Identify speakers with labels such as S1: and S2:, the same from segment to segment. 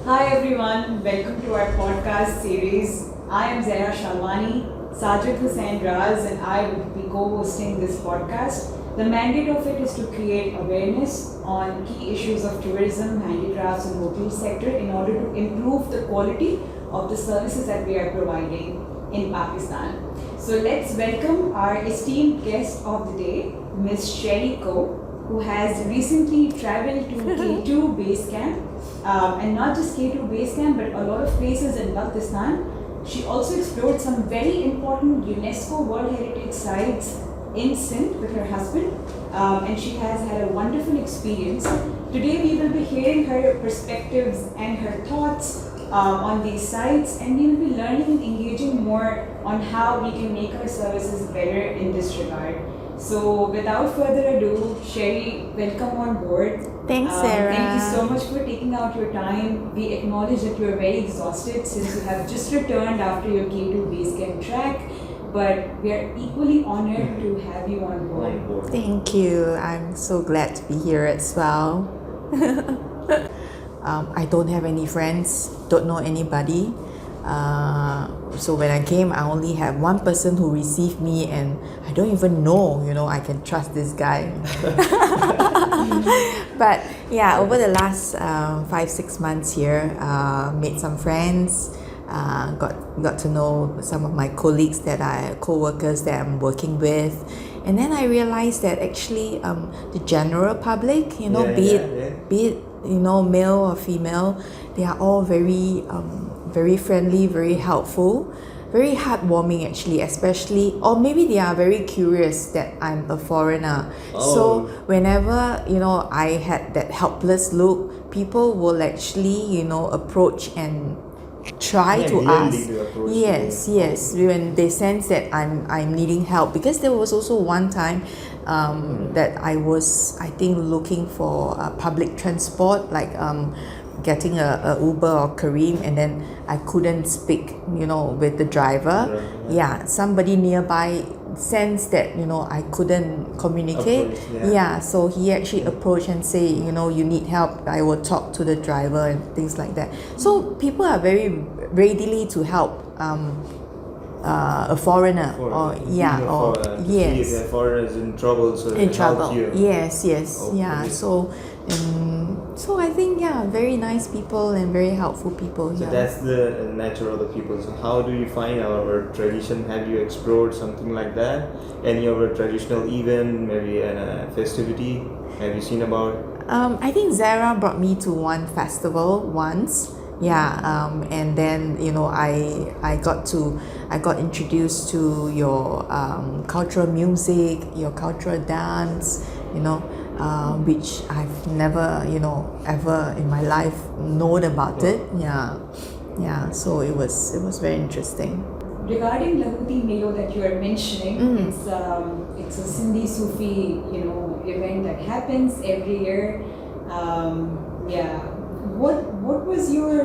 S1: Hi everyone, welcome to our podcast series. I am Zara Shalwani, Sajid Hussain Raz, and I will be co-hosting this podcast. The mandate of it is to create awareness on key issues of tourism, handicrafts, and hotel sector in order to improve the quality of the services that we are providing in Pakistan. So let's welcome our esteemed guest of the day, Ms Sherry Koh, who has recently traveled to K2 Basecamp, and not just K2 Basecamp, but a lot of places in Baltistan. She also explored some very important UNESCO World Heritage Sites in Sindh with her husband, and she has had a wonderful experience. Today we will be hearing her perspectives and her thoughts on these sites, and we will be learning and engaging more on how we can make our services better in this regard. So without further ado, Sherry, welcome on board.
S2: Thanks, Sarah.
S1: Thank you so much for taking out your time. We acknowledge that you are very exhausted since you have just returned after your K2 Basecamp track, but we are equally honored to have you on board.
S2: Thank you. I'm so glad to be here as well. I don't have any friends, don't know anybody. So when I came, I only have one person who received me, and I don't even know, I can trust this guy. But yeah, over the last 5-6 months here, made some friends, got to know some of my colleagues co-workers that I'm working with, and then I realized that actually the general public, be it male or female, they are all very friendly, very helpful, very heartwarming actually, especially, or maybe they are very curious that I'm a foreigner. So whenever, I had that helpless look, people will actually, approach and try to ask. Yes, when they sense that I'm needing help. Because there was also one time that I was, I think, looking for public transport, like getting a Uber or Kareem, and then I couldn't speak, with the driver. Somebody nearby sensed that, I couldn't communicate. So he actually approached and say, you need help, I will talk to the driver and things like that. So people are very readily to help a foreigner,
S3: yes. If a foreigner is in trouble, so
S2: in trouble.
S3: Help you.
S2: Yes. So I think very nice people and very helpful people.
S3: So that's the nature of the people. So how do you find our tradition? Have you explored something like that? Any of our traditional event, maybe a festivity? Have you seen about?
S2: I think Zara brought me to one festival once. And then I got introduced to your cultural music, your cultural dance, which I've never ever in my life known about it. So it was very interesting.
S1: Regarding Lahuti Melo that you are mentioning, it's a Sindhi Sufi event that happens every year. What was your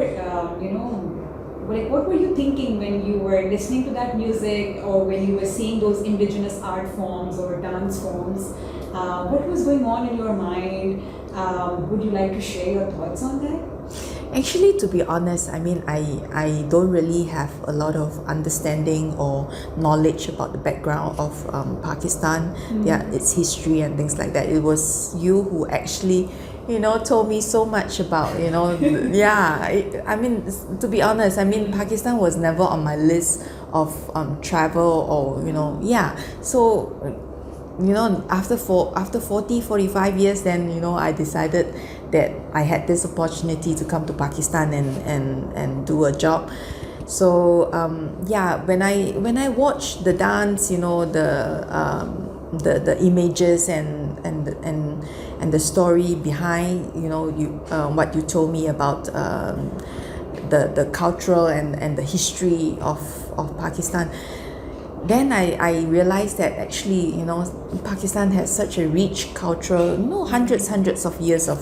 S1: what were you thinking when you were listening to that music, or when you were seeing those indigenous art forms or dance forms? What was going on in your mind? Would you like to share your thoughts on that?
S2: Actually, to be honest, I don't really have a lot of understanding or knowledge about the background of Pakistan, its history and things like that. It was you who actually told me so much about, to be honest, Pakistan was never on my list of travel or, so, after 45 years, then, I decided that I had this opportunity to come to Pakistan and do a job. So, when I watched the dance, the images and the story behind what you told me about the cultural and the history of Pakistan, then I realized that actually Pakistan has such a rich culture, hundreds of years of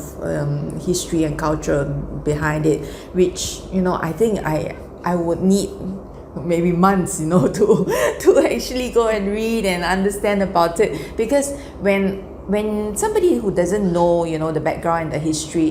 S2: history and culture behind it, which I think I would need maybe months, to actually go and read and understand about it. Because when somebody who doesn't know, the background and the history,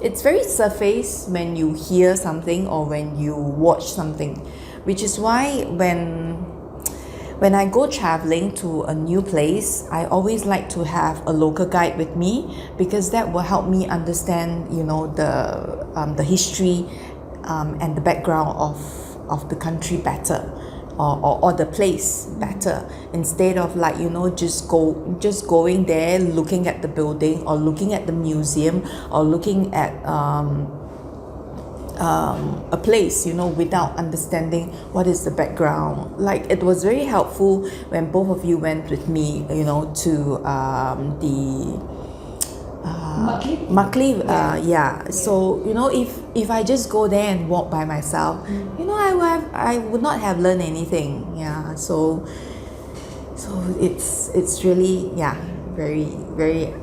S2: it's very surface when you hear something or when you watch something, which is why when I go traveling to a new place, I always like to have a local guide with me, because that will help me understand, the history and the background of the country better, or the place better, instead of just going there, looking at the building or looking at the museum or looking at a place, without understanding what is the background. Like, it was very helpful when both of you went with me, to the Makli, yeah. So if I just go there and walk by myself, I would not have learned anything. Yeah. So it's really very very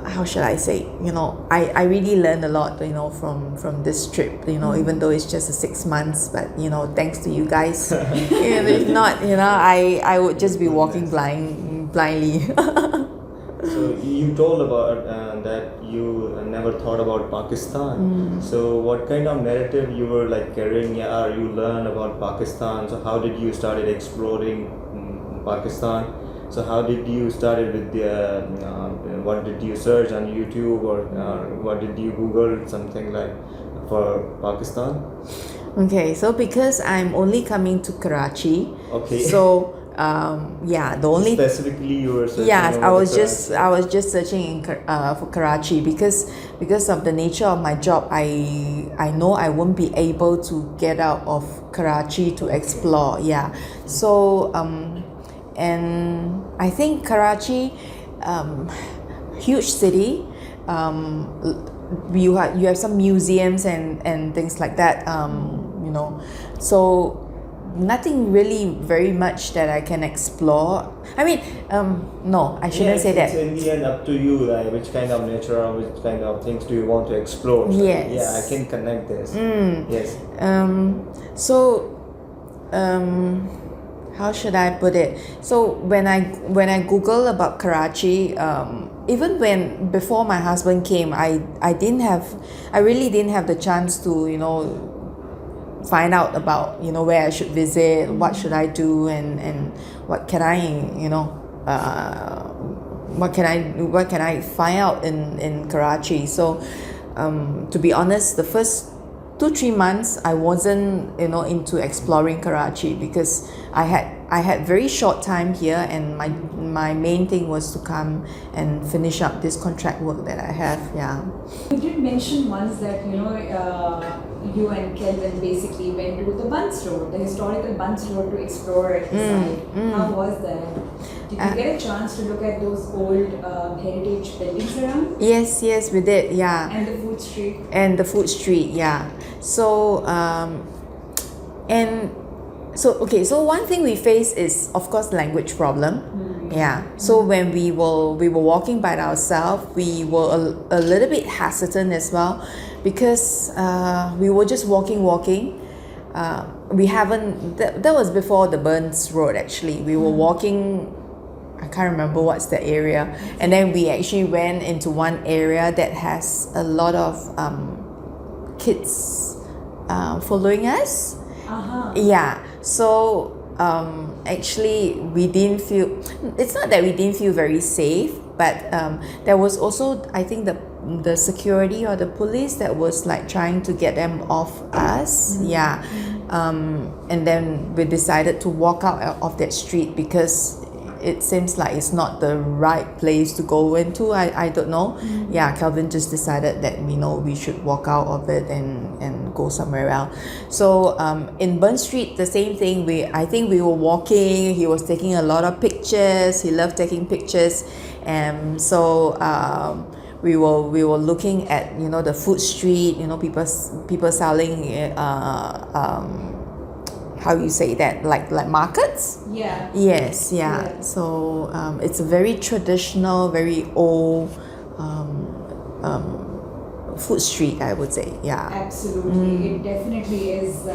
S2: how should I say? I really learned a lot, from this trip. Even though it's just 6 months, but thanks to you guys. If not, I would just be walking blindly.
S3: So you told about that you never thought about Pakistan. So what kind of narrative you were carrying, or you learned about Pakistan? So how did you started exploring Pakistan? So how did you started with the what did you search on YouTube, or what did you Google something for Pakistan?
S2: Okay, so because I'm only coming to Karachi,
S3: okay.
S2: So the only
S3: specifically you were searching.
S2: Yeah, I was just searching for Karachi because of the nature of my job. I know I won't be able to get out of Karachi to explore. Yeah, so and I think Karachi, huge city. You have some museums and things like that. So nothing really very much that I can explore. I mean, no, I shouldn't say that.
S3: It's in the end up to you, which kind of nature or which kind of things do you want to explore. So,
S2: yes.
S3: Yeah, I can connect this. Yes.
S2: How should I put it? So when I Google about Karachi, even before my husband came, I really didn't have the chance to find out about where I should visit, what should I do, and what can I find out in Karachi. So to be honest, the first 2-3 months I wasn't into exploring Karachi, because I had very short time here, and my main thing was to come and finish up this contract work that I have. Yeah.
S1: You did mention once that you and Kelvin basically went to the Bunce Road, the historical Bunce Road, to explore it inside. How was that? Did you get a chance to look at those old heritage buildings around?
S2: Yes, we did. Yeah.
S1: And the food street.
S2: And the food street. Yeah. So so one thing we face is, of course, language problem. Yeah. So when we were walking by ourselves, we were a little bit hesitant as well, because we were just walking. We haven't. That was before the Burns Road. Actually, we were walking. I can't remember what's the area, and then we actually went into one area that has a lot of kids following us. Yeah. So actually we didn't feel, it's not that we didn't feel very safe, but there was also, I think, the security or the police that was trying to get them off us. Yeah. And then we decided to walk out of that street, because it seems like it's not the right place to go into. I don't know. Yeah, Calvin just decided that we should walk out of it and go somewhere else. So in Burn Street, the same thing. I think we were walking. He was taking a lot of pictures. He loved taking pictures, and so we were looking at the food street. People selling how you say that, like markets?
S1: Yeah.
S2: Yes, yeah. So it's a very traditional, very old food street, I would say. Yeah.
S1: Absolutely. It definitely is.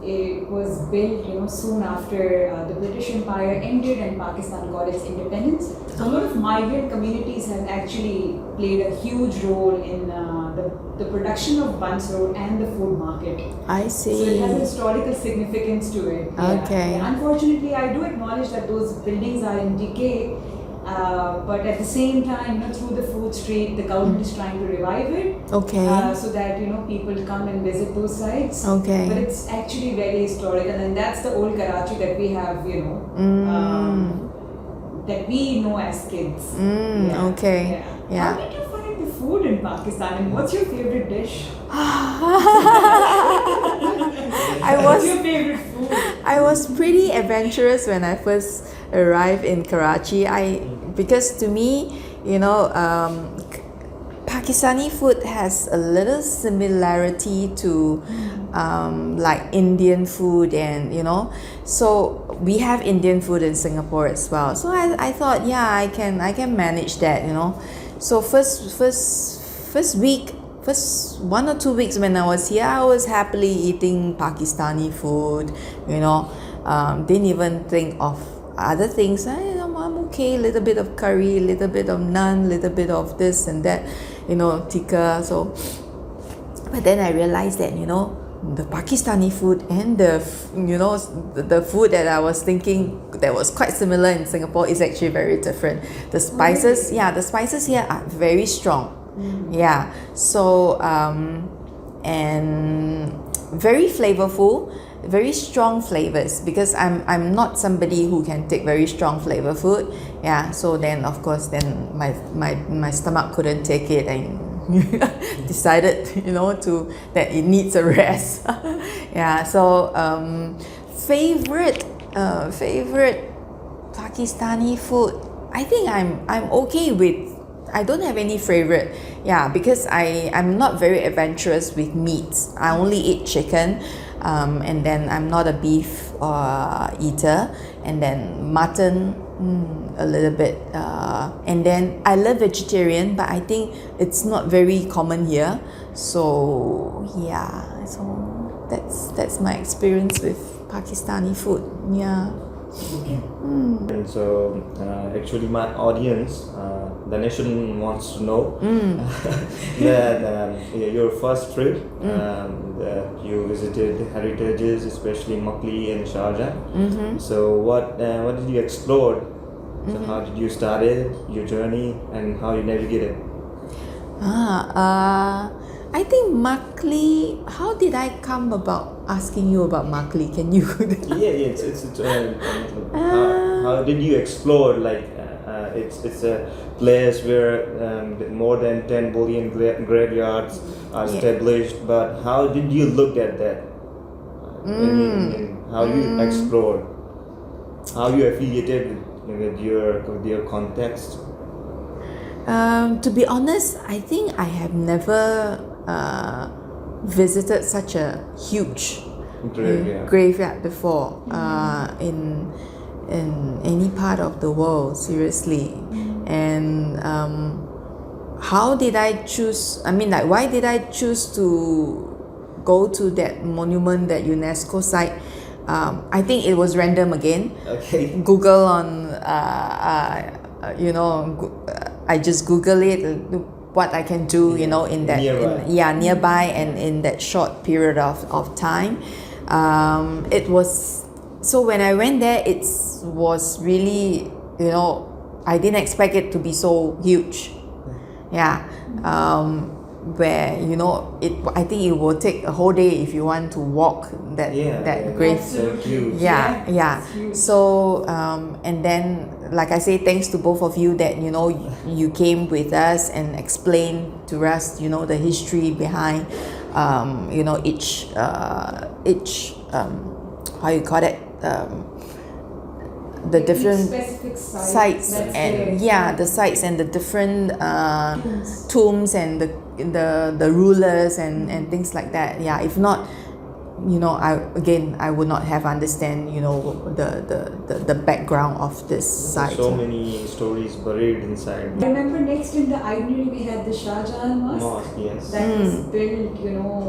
S1: It was built, soon after the British Empire ended and Pakistan got its independence. So a lot of migrant communities have actually played a huge role in the production of Buns Road and the food market.
S2: I
S1: So it
S2: see.
S1: has a historical significance to it.
S2: Okay.
S1: Yeah. Unfortunately, I do acknowledge that those buildings are in decay, but at the same time, through the food street, the government is trying to revive it.
S2: Okay.
S1: So that people come and visit those sites.
S2: Okay.
S1: But it's actually very historical, and that's the old Karachi that we have, that we know as kids.
S2: Okay. Yeah.
S1: How did you find the food in Pakistan, and what's your favorite dish? What's your favorite food?
S2: I was pretty adventurous when I first arrived in Karachi. Because to me, Pakistani food has a little similarity to like Indian food, and so we have Indian food in Singapore as well. So I thought, I can manage that. So first 1 or 2 weeks when I was here, I was happily eating Pakistani food. Didn't even think of other things. I'm okay, a little bit of curry, a little bit of naan, a little bit of this and that, tikka. So, but then I realized that the Pakistani food and the food that I was thinking that was quite similar in Singapore is actually very different. The spices, the spices here are very strong. Yeah, so and very flavorful, very strong flavors, because I'm not somebody who can take very strong flavor food. Yeah, so then of course then my stomach couldn't take it and decided that it needs a rest. Yeah, so favorite Pakistani food, I think I'm okay with. I don't have any favorite, because I'm not very adventurous with meats. I only eat chicken, and then I'm not a beef eater, and then mutton a little bit, and then I love vegetarian, but I think it's not very common here. So that's my experience with Pakistani food. Yeah.
S3: And so actually my audience, the nation wants to know that your first trip, you visited heritages, especially Makli and Sharjah. So what did you explore? So how did you start it, your journey, and how you navigated?
S2: I think Makli. How did I come about asking you about Makli? Can you?
S3: How did you explore? It's a place where more than 10 billion graveyards are established. But how did you look at that? How you explored? How you affiliated with your context?
S2: To be honest, I think I have never visited such a huge graveyard before in any part of the world, seriously. And how did I choose? Why did I choose to go to that monument, that UNESCO site? I think it was random again.
S3: Okay.
S2: Google on, I just Google it, what I can do, in that nearby and in that short period of time. It was, so when I went there, it was really, I didn't expect it to be so huge. Yeah. Where I think it will take a whole day if you want to walk that grave.
S3: So huge.
S2: So and then, like I say, thanks to both of you that you came with us and explained to us the history behind each how you call it, the different
S1: specific
S2: sites and the sites and the different tombs and the rulers and things like that. If not, I would not have understand the background of this site.
S3: So many stories buried inside.
S1: Remember, next in the itinerary we had the Shah Jahan Mosque.
S3: Yes.
S1: That was built,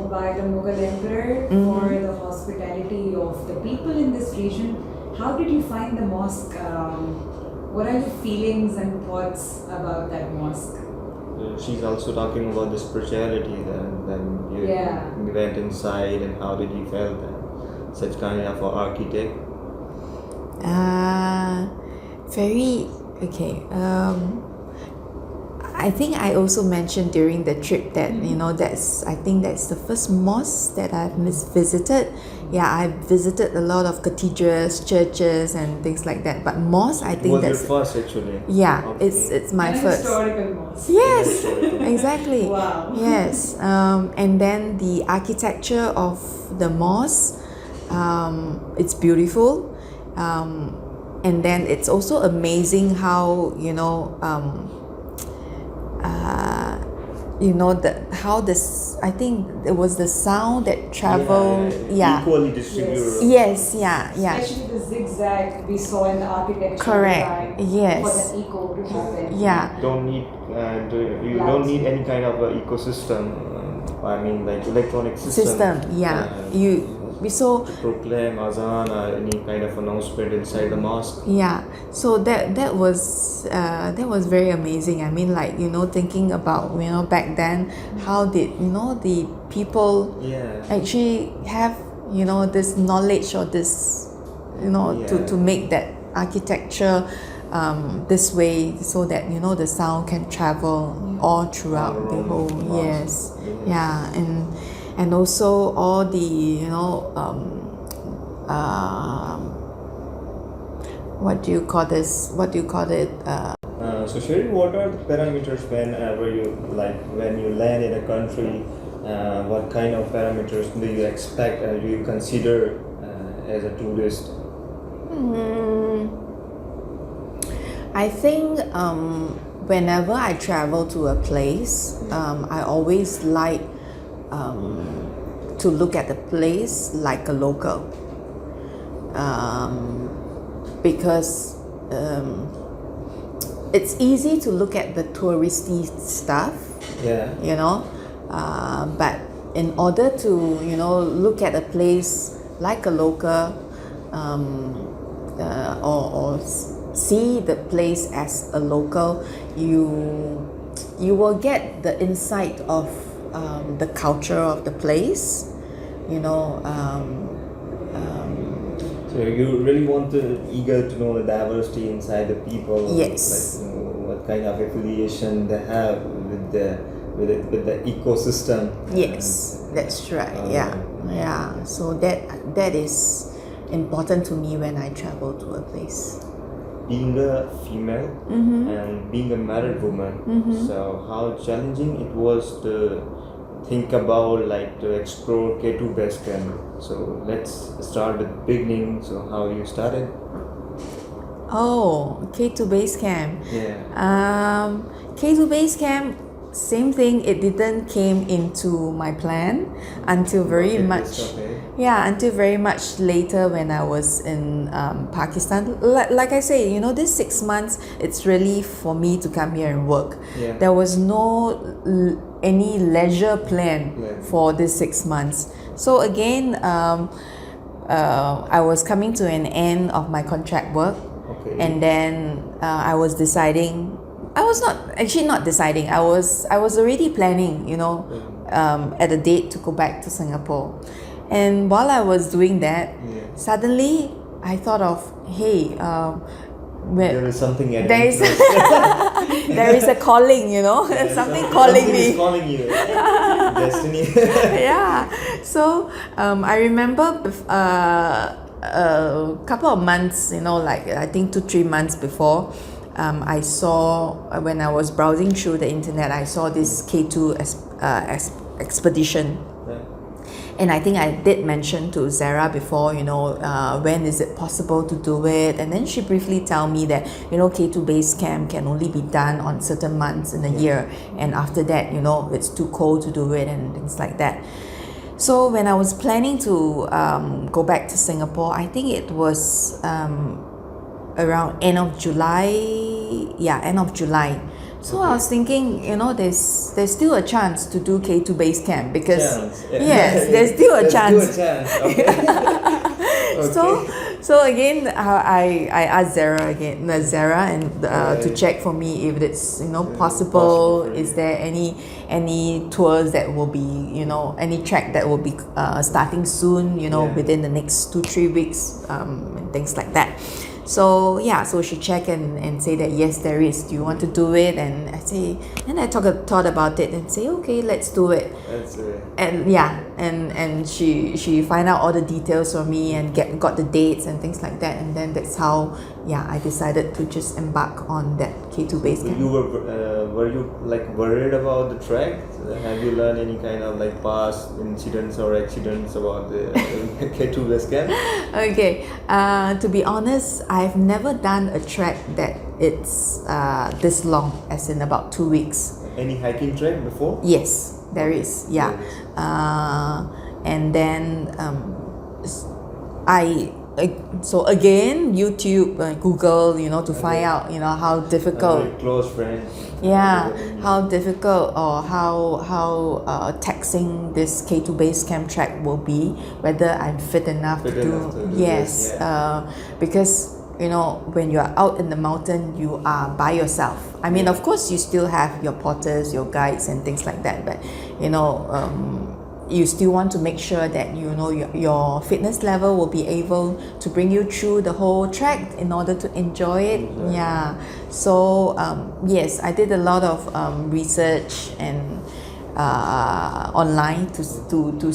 S1: by the Mughal emperor for the hospitality of the people in this region. How did you find the mosque what are your feelings and thoughts about that mosque?
S3: She's also talking about the spirituality. Then you went inside, and how did you feel that such kind of an architect?
S2: Very okay. I think I also mentioned during the trip that I think that's the first mosque that I've visited. Yeah, I've visited a lot of cathedrals, churches, and things like that. But mosque, I think that's
S3: your first actually.
S2: Yeah,
S3: okay.
S2: it's my first
S1: historical mosque.
S2: Yes, exactly.
S1: Wow.
S2: Yes, and then the architecture of the mosque, it's beautiful, and then it's also amazing how how this, I think it was the sound that traveled.
S3: Equally distributed.
S2: Yes,
S1: Especially the zigzag we saw in the architecture.
S2: Correct.
S1: Design
S2: Yes.
S1: For the eco to happen.
S3: Don't need you don't need any kind of ecosystem. I mean, like electronic system.
S2: We saw
S3: to proclaim azan or any kind of announcement inside the mosque.
S2: Yeah, so that was very amazing. I mean, like thinking about back then, how did the people actually have this knowledge or this to make that architecture this way, so that the sound can travel all throughout the whole. Yes, and also all the what do you call it?
S3: So Sherry, what are the parameters when you land in a country? What kind of parameters do you expect? Do you consider as a tourist?
S2: I think whenever I travel to a place, I always like to look at the place like a local, because it's easy to look at the touristy stuff, but in order to look at a place like a local, or see the place as a local, you will get the insight of the culture of the place,
S3: So you really eager to know the diversity inside the people.
S2: Yes.
S3: Like, what kind of affiliation they have with the ecosystem.
S2: Yes, that's right. Yeah. So that is important to me when I travel to a place.
S3: Being a female and being a married woman, so how challenging it was to think about, to explore K2 Basecamp. So let's start with beginning. So how you started?
S2: Oh, K2 Basecamp.
S3: Yeah.
S2: K2 Basecamp, same thing. It didn't came into my plan until very much later when I was in Pakistan. Like I say, this 6 months, it's really for me to come here and work.
S3: Yeah.
S2: There was no any leisure plan for this 6 months. So again, I was coming to an end of my contract work, and then I was deciding. I was not deciding. I was already planning, at a date to go back to Singapore. And while I was doing that, suddenly I thought of, hey,
S3: there is something at
S2: there is there is a calling, something calling me.
S3: Is calling you. Destiny.
S2: Yeah. So I remember a couple of months, I think 2-3 months before, I saw, when I was browsing through the internet, I saw this K2 expedition. And I think I did mention to Zara before, when is it possible to do it? And then she briefly tell me that, K2 Basecamp can only be done on certain months in a year. And after that, it's too cold to do it and things like that. So when I was planning to go back to Singapore, I think it was around end of July. So I was thinking, there's still a chance to do K2 Basecamp because
S3: Chance.
S2: yes, there's still a chance.
S3: Okay.
S2: So again, I asked Zara and to check for me if it's possible.
S3: Possible.
S2: Is there any tours that will be any track that will be starting soon? Within the next 2-3 weeks and things like that. So she checked and say that yes, there is. Do you want to do it? And I say, and I thought about it and say, okay, let's do it.
S3: That's it.
S2: And she find out all the details for me and got the dates and things like that. And then that's how I decided to just embark on that K2 Basecamp.
S3: You were you like worried about the track? Have you learned any kind of like past incidents or accidents about the K2 Basecamp?
S2: Okay, to be honest, I've never done a track that it's this long, as in about 2 weeks.
S3: Any hiking track before?
S2: Yes, there is. Yeah, and then so again YouTube, Google, to find out, how difficult.
S3: A very close friend.
S2: Yeah, how difficult or how taxing this K2 Basecamp track will be, whether I'm fit enough to do. Yes, because when you are out in the mountain, you are by yourself. I mean, of course, you still have your porters, your guides, and things like that. But you still want to make sure that your fitness level will be able to bring you through the whole track in order to enjoy it. Yeah. So yes, I did a lot of research and online to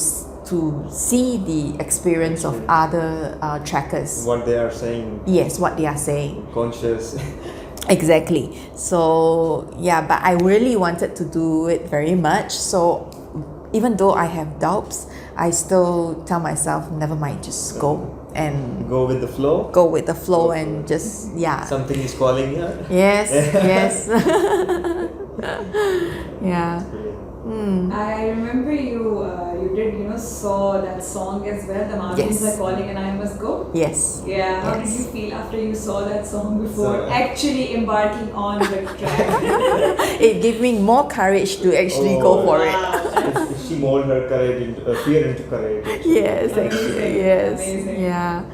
S2: see the experience of other trackers.
S3: What they are saying.
S2: Yes, what they are saying.
S3: Conscious.
S2: Exactly. So but I really wanted to do it very much. So even though I have doubts, I still tell myself, never mind, just go and
S3: go with the flow.
S2: Go with the flow and just
S3: Something is calling you.
S2: Yes, yes. Yeah.
S1: I remember you did saw that song as well. The mountains are calling and I must go.
S2: Yes.
S1: Yeah. How did you feel after you saw that song before actually embarking on the track?
S2: It gave me more courage to actually go for it.
S3: She molded her courage into fear into courage.
S2: Yes,
S1: Amazing.
S2: yes,
S1: Amazing.
S2: yeah.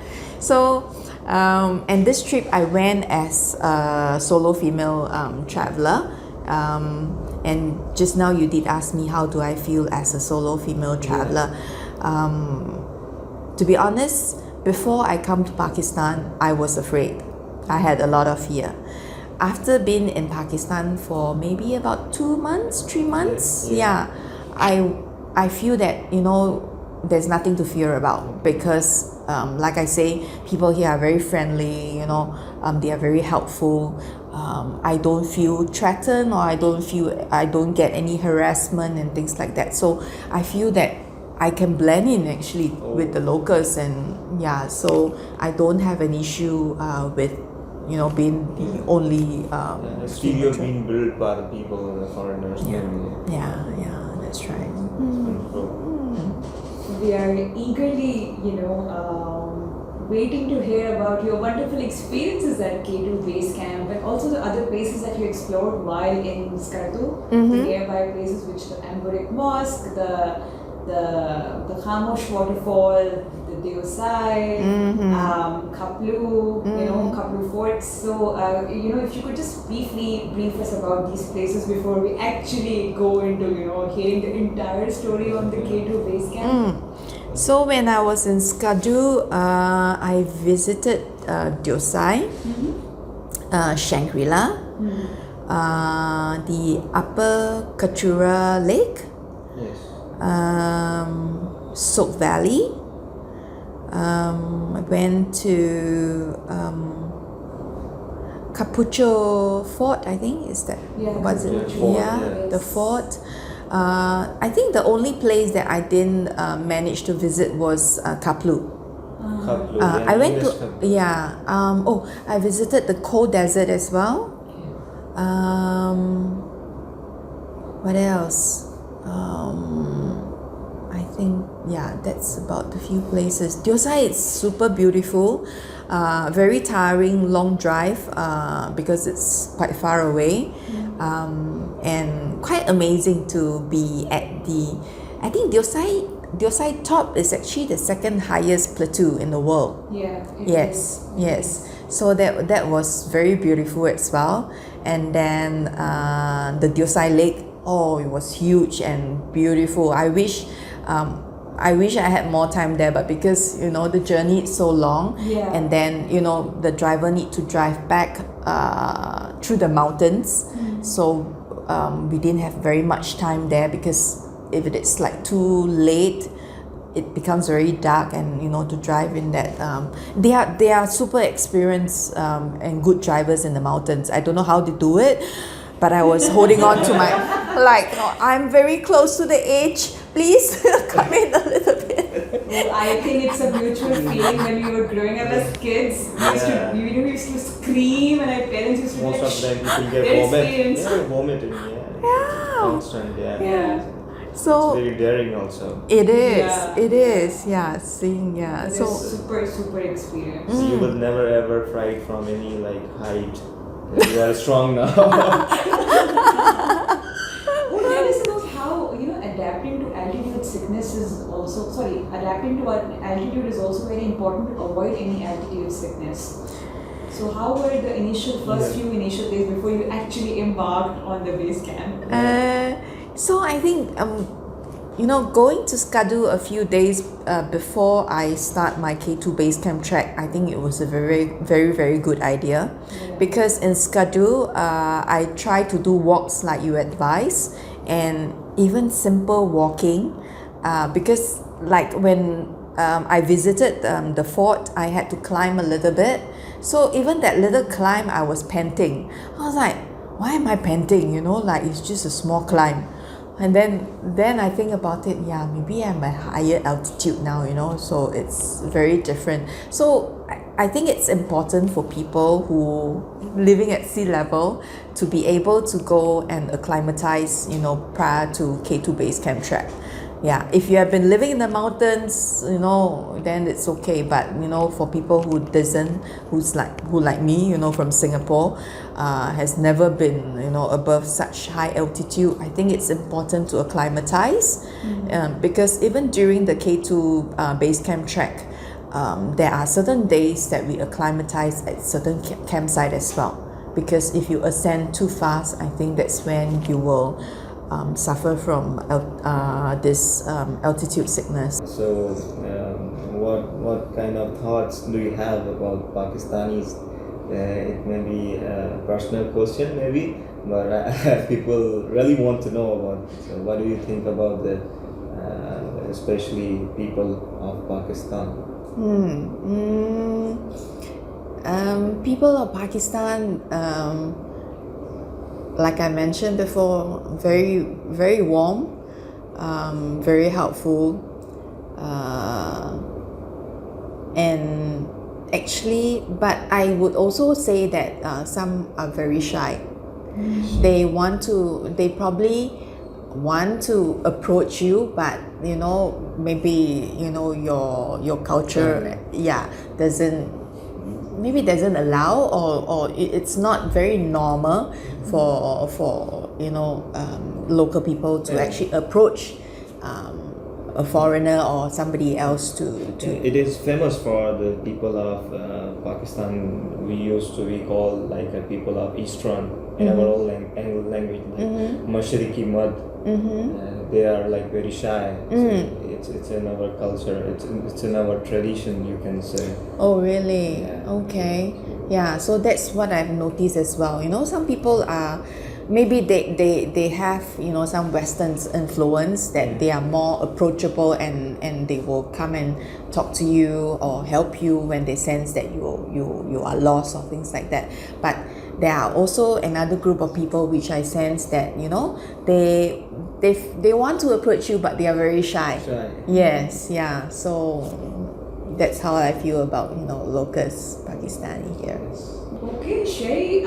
S2: So, and this trip I went as a solo female traveler. And just now you did ask me how do I feel as a solo female traveler. To be honest, before I come to Pakistan, I was afraid. I had a lot of fear. After being in Pakistan for maybe about 2 months, 3 months, I feel that there's nothing to fear about because like I say, people here are very friendly, they are very helpful. I don't feel threatened or I don't get any harassment and things like that. So I feel that I can blend in actually with the locals and so I don't have an issue with being the only
S3: studio being built by the people, the foreigners.
S2: Yeah, that's right.
S1: We are eagerly, waiting to hear about your wonderful experiences at K2 Basecamp and also the other places that you explored while in Skardu, the nearby places which the Amburik Mosque, the Khamosh waterfall, the Deosai, Kaplu, Kaplu Fort. So, if you could just briefly brief us about these places before we actually go into, hearing the entire story on the K2 Basecamp.
S2: So when I was in Skardu, I visited Deosai, Shangri-La, the Upper Kachura Lake, Sok Valley. I went to Capucho Fort, I think is that. Was it? The fort. I think the only place that I didn't manage to visit was Kaplu. I went to I visited the cold desert as well. What else? I think, yeah, that's about the few places. Diosai is super beautiful, very tiring, long drive because it's quite far away, and quite amazing to be at I think Diosai top is actually the second highest plateau in the world.
S1: Yeah.
S2: Yes, yes. So that was very beautiful as well. And then the Diosai Lake, oh, it was huge and beautiful. I wish I had more time there, but because the journey is so long, and then the driver need to drive back through the mountains, so we didn't have very much time there, because if it is like too late, it becomes very dark, and to drive in that they are super experienced and good drivers in the mountains. I don't know how they do it, but I was holding on to my I'm very close to the edge, please come in a little bit.
S1: Well, I think it's a mutual feeling. When we were growing up as kids, we used to scream, and our parents used to
S3: Most of them people get vomiting.
S2: Yeah.
S3: Constant,
S1: Yeah.
S2: So
S3: it's very daring also.
S2: it is.
S1: Yeah.
S2: It is. Yeah. Seeing. Yeah.
S1: It's
S2: So
S1: super experience.
S3: So you will never ever fright from any height. You are strong now.
S1: Well, tell us about how adapting to altitude sickness is also adapting to altitude is also very important to avoid any altitude sickness. So how were the few initial days before you actually embarked on the base camp?
S2: So I think going to Skadu a few days before I start my K2 Basecamp trek, I think it was a very, very, very good idea. Because in Skadu, I try to do walks like you advise, and even simple walking, because like when I visited the fort, I had to climb a little bit. So even that little climb, I was panting. I was like, why am I panting? It's just a small climb. And then I think about it, maybe I'm at higher altitude now, so it's very different. So I think it's important for people who living at sea level to be able to go and acclimatize, prior to K2 Basecamp trek. Yeah, if you have been living in the mountains, then it's okay. But for people who like me, from Singapore, has never been above such high altitude, I think it's important to acclimatize, because even during the K2 Basecamp trek, there are certain days that we acclimatize at certain campsite as well. Because if you ascend too fast, I think that's when you will suffer from this altitude sickness.
S3: So, what kind of thoughts do you have about Pakistanis? It may be a personal question, maybe, but people really want to know about it. So, what do you think about the, especially people of Pakistan?
S2: People of Pakistan, like I mentioned before, very, very warm, very helpful, and actually, but I would also say that some are very shy. They probably want to approach you, but maybe your culture doesn't allow, or it's not very normal for local people to actually approach a foreigner or somebody else to
S3: It is famous for the people of Pakistan. We call like a people of Eastern in our own language, like Mashriki Mad. They are like very shy. So it's in our culture. It's in our tradition, you can say.
S2: Oh, really?
S3: Yeah.
S2: Okay. Yeah, so that's what I've noticed as well. Some people are, maybe they have, some Western influence, that they are more approachable, and they will come and talk to you or help you when they sense that you are lost or things like that. But there are also another group of people which I sense that, they want to approach you, but they are very shy. Yes, yeah. So that's how I feel about locals, Pakistani here.
S1: Okay, Sherry,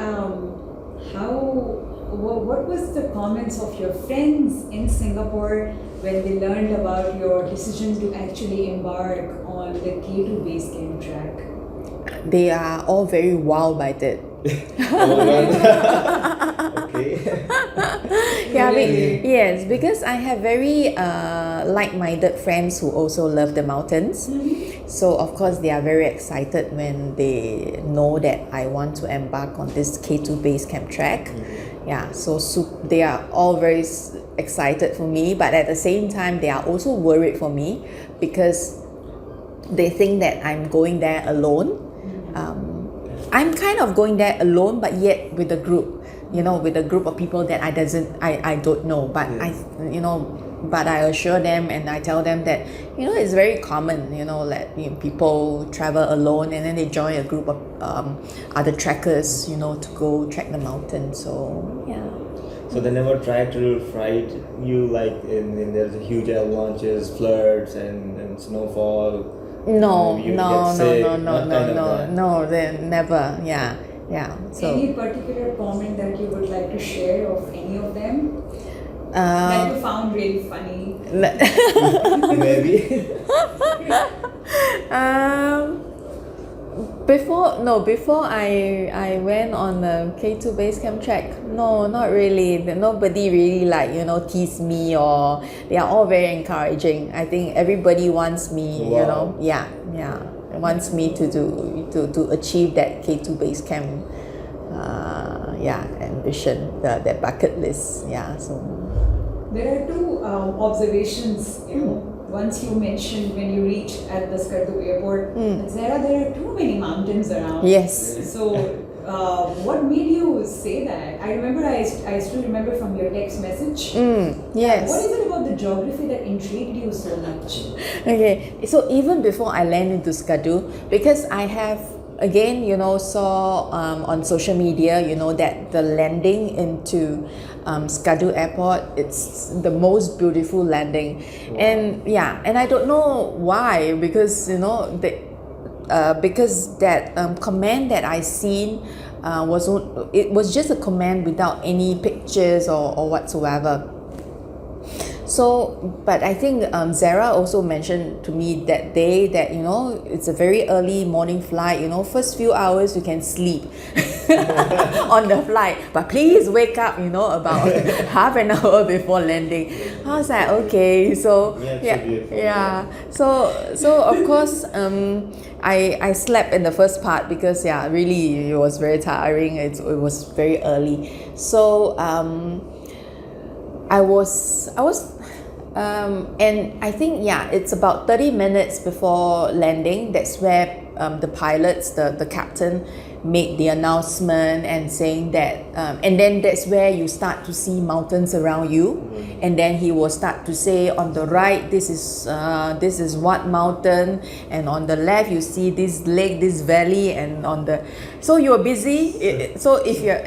S1: how what was the comments of your friends in Singapore when they learned about your decision to actually embark on the K2 Basecamp track?
S2: They are all very wowed by it.
S3: Okay.
S2: Yeah,
S1: Really?
S2: yes, because I have very like-minded friends who also love the mountains. So of course they are very excited when they know that I want to embark on this K2 Basecamp track. Yeah, so they are all very excited for me, but at the same time they are also worried for me because they think that I'm going there alone. I'm kind of going there alone, but yet with a group, with a group of people that I don't know. But but I assure them and I tell them that, it's very common, that people travel alone and then they join a group of other trekkers, to go trek the mountain. So yeah.
S3: So they never tried to fright you, like in there's a huge avalanches, floods, and snowfall.
S2: No,
S3: You
S2: no,
S3: get sick,
S2: no,
S3: not kind of that.
S2: no, they never, yeah. So
S1: Any particular comment that you would like to share of any of them that you found really funny?
S3: Maybe.
S2: Before I went on the K2 Basecamp track, no, not really. Nobody really tease me, or they are all very encouraging. I think everybody wants me,
S3: Wow.
S2: wants me to achieve that K2 Basecamp, ambition, that bucket list. Yeah, so.
S1: There are two observations, once you mentioned when you reached at the Skardu airport, Zara, there are too many mountains around.
S2: Yes.
S1: So, what made you say that? I still remember from your text message.
S2: Yes.
S1: What is it about the geography that intrigued you so much?
S2: Okay, so even before I land into Skadu, because I have again, saw on social media, that the landing into Skadu airport, it's the most beautiful landing.
S3: Wow.
S2: And I don't know why, because because that command that I seen was just a command without any pictures or whatsoever. So, but I think Zara also mentioned to me that day that it's a very early morning flight. First few hours you can sleep on the flight, but please wake up. About half an hour before landing. I was like, okay, so So of course I slept in the first part because really it was very tiring. It was very early. So I was and I think it's about 30 minutes before landing. That's where the pilots, the captain, made the announcement and saying that, and then that's where you start to see mountains around you, and then he will start to say on the right, this is what mountain, and on the left you see this lake, this valley, and on the so you're busy. So if you're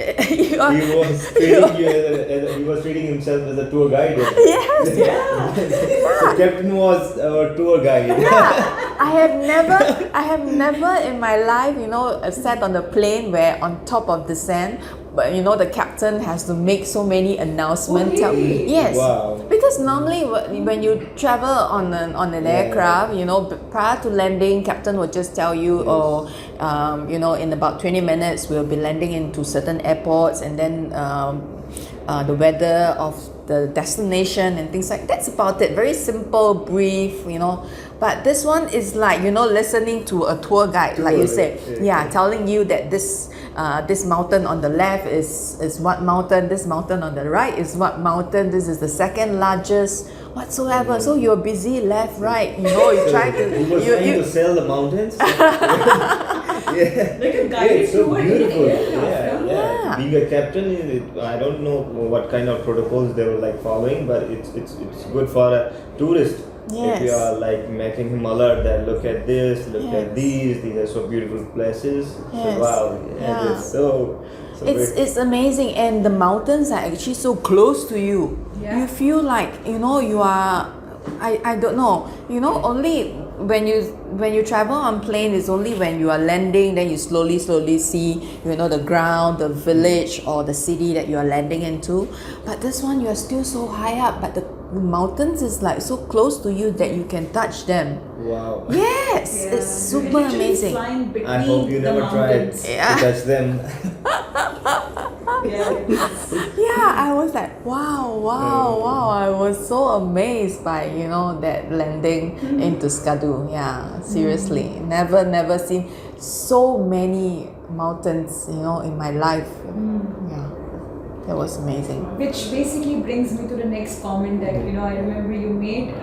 S3: He was treating himself as a tour guide.
S2: Yes,
S3: So captain was our tour guide.
S2: I have never in my life, sat on the plane where on top of the sand, but the captain has to make so many announcements.
S1: Oh, really?
S2: Yes.
S3: Wow.
S2: Because normally when you travel on an aircraft, prior to landing, captain will just tell you, in about 20 minutes we'll be landing into certain airports, and then the weather of the destination and things like that's about it. Very simple, brief, But this one is like listening to a tour guide, like you said, telling you that this mountain on the left is what mountain, this mountain on the right is what mountain, this is the second largest whatsoever. So you're busy left, right, you try to
S3: He was trying to sell the mountains.
S1: Like a guided
S3: It's so
S1: tour in
S3: beautiful.
S1: the aircraft,
S2: Yeah.
S3: Being a captain, I don't know what kind of protocols they were following, but it's good for a tourist.
S2: Yes.
S3: If you are making him alert that look at this, look
S2: Yes.
S3: at these are so beautiful places.
S2: Yes.
S3: So wow,
S2: Yeah.
S3: it's so
S2: It's amazing, and the mountains are actually so close to you.
S1: Yeah.
S2: You feel like you are. I don't know. Only when you travel on plane, it's only when you are landing, then you slowly see, you know, the ground, the village or the city that you are landing into. But this one, you are still so high up, but the mountains is like so close to you that you can touch them.
S3: Wow.
S2: Yes,
S1: Yeah.
S2: it's super
S1: Literally
S2: amazing.
S1: flying between
S3: I hope you
S1: the
S3: never tried
S1: mountains.
S3: to touch them.
S1: Yeah.
S2: Yeah, I was like, wow. I was so amazed by, you know, that landing into Skadu. Yeah, seriously. Never seen so many mountains, you know, in my life. Yeah, that was amazing.
S1: Which basically brings me to the next comment that, you know, I remember you made.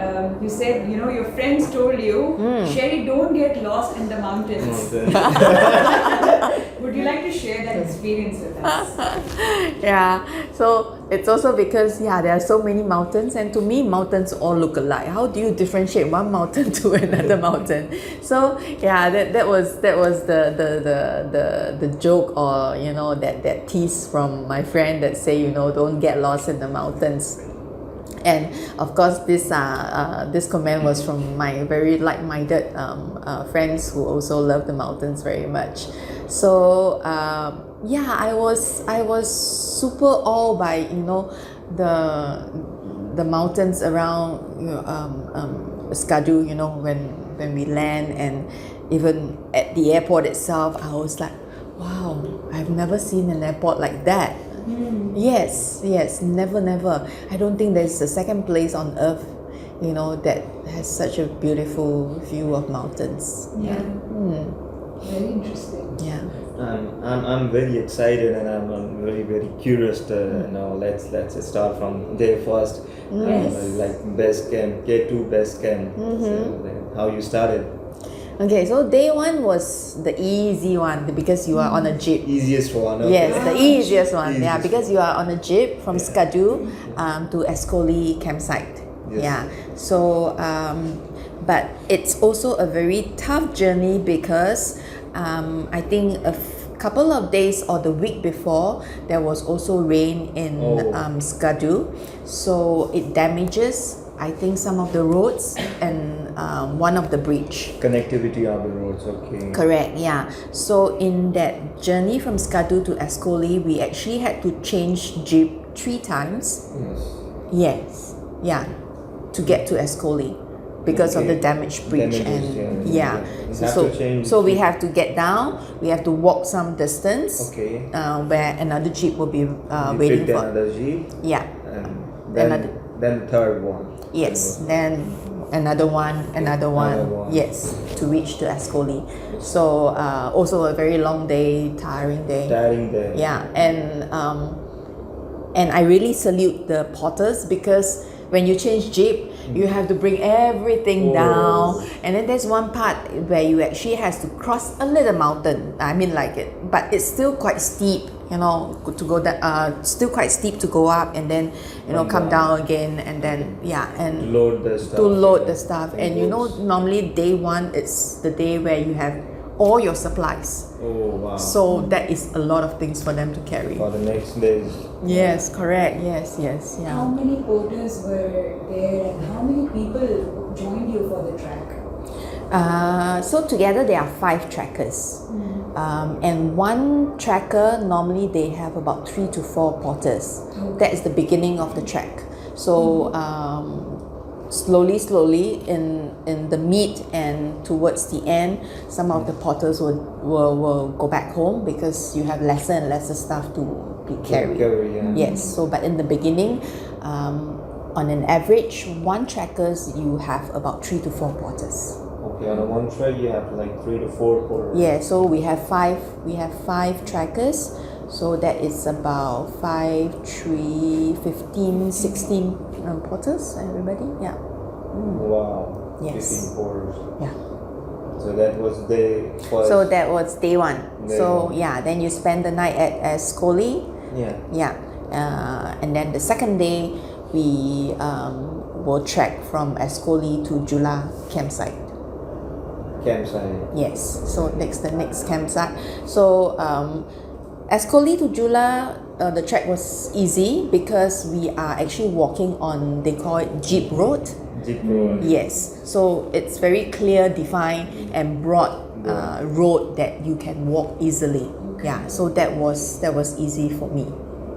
S1: You said, you know, your friends told you, Sherry, don't get lost in the mountains. Would you like to share that experience with us?
S2: Yeah, so it's also because there are so many mountains, and to me mountains all look alike. How do you differentiate one mountain to another mountain? So yeah, that was the joke, or you know, that tease from my friend that say, you know, don't get lost in the mountains. And of course, this comment was from my very like-minded friends who also love the mountains very much. So I was super awed by, you know, the mountains around, you know, Skadu. You know, when we land, and even at the airport itself, I was like, wow, I've never seen an airport like that. Yes, never. I don't think there's a second place on earth, you know, that has such a beautiful view of mountains.
S1: Yeah. Very interesting.
S2: Yeah.
S3: I'm very excited, and I'm very curious to, you know, let's start from there first. Like Basecamp, K2 Basecamp. So, like, how you started?
S2: Okay, so day one was the easy one because you are on a jeep.
S3: Easiest one. Okay.
S2: Yes, the easiest one. Yeah,
S3: Easiest
S2: because you are on a jeep from Skadu to Escoli campsite.
S3: Yes.
S2: Yeah. So, but it's also a very tough journey because I think a couple of days or the week before there was also rain in Skadu, so it damages, I think, some of the roads and one of the bridge.
S3: Connectivity on the roads, okay.
S2: Correct, yeah. So in that journey from Skadu to Escoli, we actually had to change jeep 3 times. Yes, yeah, to get to Escoli because of the damaged bridge. So we have to get down, we have to walk some distance, where another jeep will be waiting for.
S3: Another jeep.
S2: Yeah.
S3: And then the third one.
S2: Yes, then another one. Yes, to reach to Escoli. So also a very long day, tiring day. Yeah, and I really salute the porters, because when you change jeep, you have to bring everything down, and then there's one part where you actually has to cross a little mountain. I mean, like it, but it's still quite steep, you know, to go that still quite steep to go up, and then, you know, come down again, and then and
S3: load the stuff.
S2: To load the stuff, and you know, normally day one, it's the day where you have all your supplies.
S3: Oh wow!
S2: So that is a lot of things for them to carry.
S3: For the next day.
S2: Yes, correct. Yes, yeah.
S1: How many porters were there, and how many people joined you for the track?
S2: So together there are 5 trackers, and one tracker, normally they have about 3 to 4 porters. That is the beginning of the track. So slowly in the mid and towards the end, some of the porters will go back home because you have lesser and lesser stuff to carry. Yes. So but in the beginning, on an average, one trackers you have about 3 to 4 porters.
S3: Okay, on a one track you have like 3 to 4 porters.
S2: Yeah, so we have 5 trackers. So that is about 5, 3, 15, 16 porters, everybody. Yeah.
S3: Wow.
S2: Yes.
S3: 15 porters.
S2: Yeah.
S3: So that was day first.
S2: So that was day one.
S3: Day
S2: so
S3: one.
S2: yeah, then you spend the night at Escoli.
S3: Yeah.
S2: Yeah. And then the second day we will trek from Escoli to Jula campsite.
S3: Campsite.
S2: Yes. So the next campsite. So Escoli to Jula the trek was easy because we are actually walking on, they call it Jeep Road.
S3: Jeep road.
S2: Yes, so it's very clear, defined and broad road that you can walk easily. Yeah, so that was easy for me.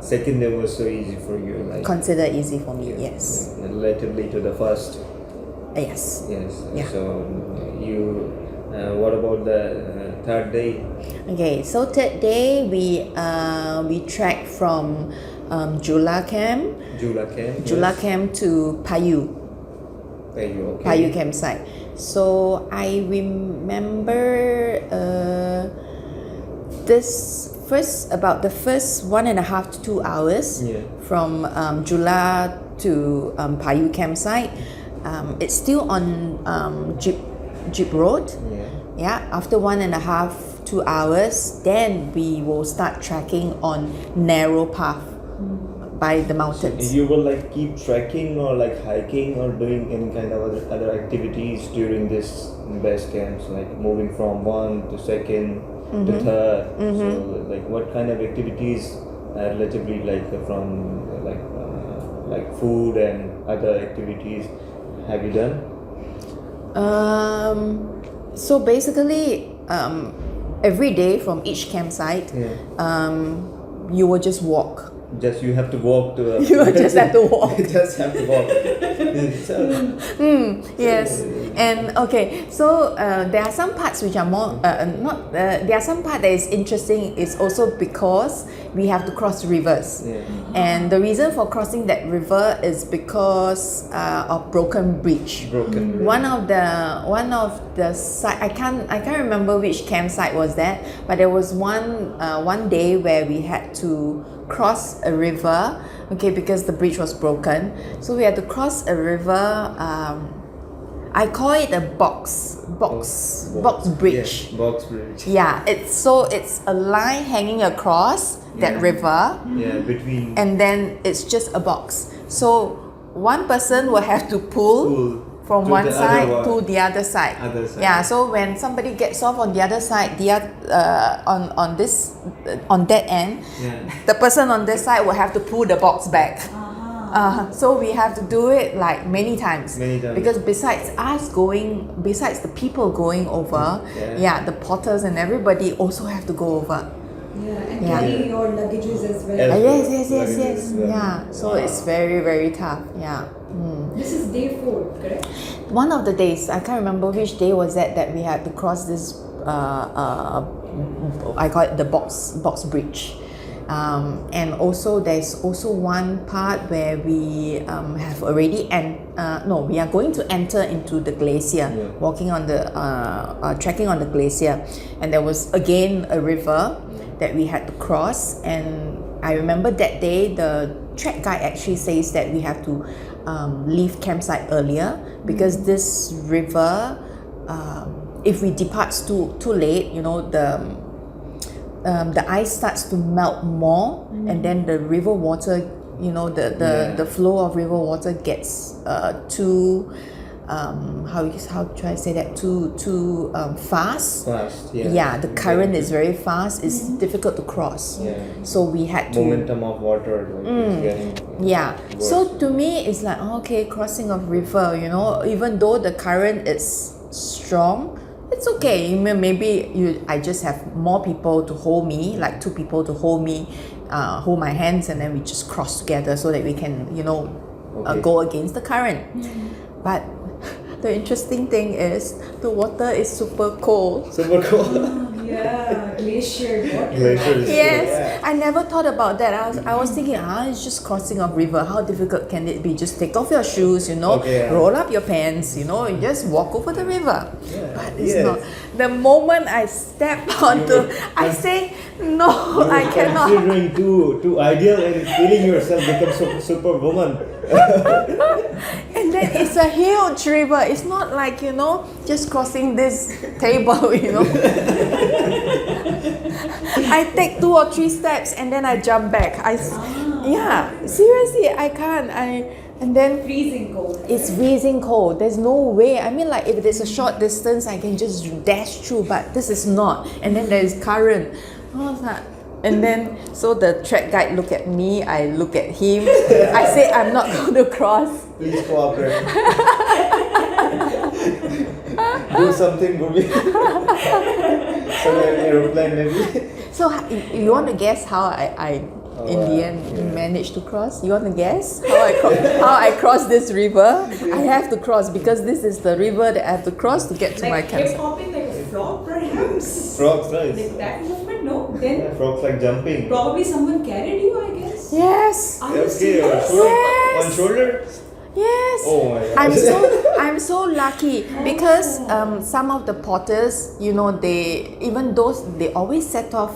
S3: Second day was so easy for you, like
S2: Consider easy for me, yes.
S3: relatively to the first.
S2: Yes.
S3: Yes.
S2: Yeah.
S3: So you, what about the third day?
S2: Okay, so third day we trekked from Jula Camp
S3: Jula camp.
S2: to Payu.
S3: Okay.
S2: Payu campsite. So I remember about the first 1.5 to 2 hours
S3: Yeah.
S2: from Jula to Payu campsite. It's still on Jeep Road.
S3: Yeah.
S2: Yeah, after 1.5 2 hours, then we will start trekking on narrow path by the mountains.
S3: You will like keep trekking or like hiking or doing any kind of other activities during this base camps, like moving from one to second to third. So like what kind of activities relatively like from like food and other activities have you done?
S2: So basically, every day from each campsite, you will just walk.
S3: Just you have to walk to a
S2: You just have to walk.
S3: You just have to walk.
S2: Yes, and okay, so there are some parts which are more not. There are some part that is interesting. Is also because we have to cross rivers, and the reason for crossing that river is because of broken bridge. One of the site, I can't remember which campsite was that, but there was one day where we had to cross a river, okay, because the bridge was broken. So we had to cross a river. I call it a box bridge.
S3: Yeah, box bridge.
S2: Yeah, it's a line hanging across that river.
S3: Yeah, between.
S2: And then it's just a box. So one person will have to pull from
S3: to
S2: one
S3: the
S2: side
S3: other
S2: to the other side. Yeah, so when somebody gets off on the other side, on that end, the person on this side will have to pull the box back. So we have to do it like many times. Because besides the people going over, the porters and everybody also have to go over.
S1: And carry your luggages as well.
S2: Yes. Yeah. So it's very, very tough. Yeah.
S1: This is day 4, correct?
S2: One of the days, I can't remember which day was that we had to cross this. I call it the box bridge. And also there's also one part where we have already we are going to enter into the glacier, walking on the trekking on the glacier, and there was again a river that we had to cross. And I remember that day the trek guide actually says that we have to leave campsite earlier because this river, if we depart too late, the ice starts to melt more, and then the river water, the flow of river water gets too how should I say that, too fast. The current is very fast. It's difficult to cross. So we had to
S3: momentum of water is getting worse.
S2: So to me it's like, okay, crossing of river, even though the current is strong, it's okay. Maybe I just have more people to hold me, like 2 people to hold me, hold my hands, and then we just cross together so that we can, go against the current. But the interesting thing is the water is super cold.
S1: Glacier water.
S2: Yes, I never thought about that. I was thinking, it's just crossing of river. How difficult can it be? Just take off your shoes, roll up your pants, you just walk over the river. But it's not. The moment I step onto, I say, no, I cannot.
S3: Considering too ideal and feeling yourself become superwoman.
S2: And then it's a huge river. It's not like, just crossing this table, I take 2 or 3 steps and then I jump back. Seriously, I can't. And then
S1: Freezing cold.
S2: it's freezing cold. There's no way. I mean, like if there's a short distance, I can just dash through, but this is not. And then there's current. I was like, And then, so the trek guide look at me, I look at him. I say, I'm not going to cross.
S3: Please cooperate. Do something, Bobby. So an aeroplane maybe.
S2: So you want to guess how I in the end managed to cross? You want to guess how I cross this river? I have to cross because this is the river that I have to cross to get to my
S1: Like
S2: campsite.
S1: hip hopping like a frog, perhaps.
S3: Frogs, right?
S1: Like that movement, no? Then
S3: Frogs like jumping.
S1: probably someone carried you, I guess.
S2: Yes.
S1: Are you
S3: Okay,
S1: serious?
S2: Yes.
S3: on shoulder.
S2: Yes.
S3: Oh my God.
S2: I'm so lucky because some of the porters, you know, they always set off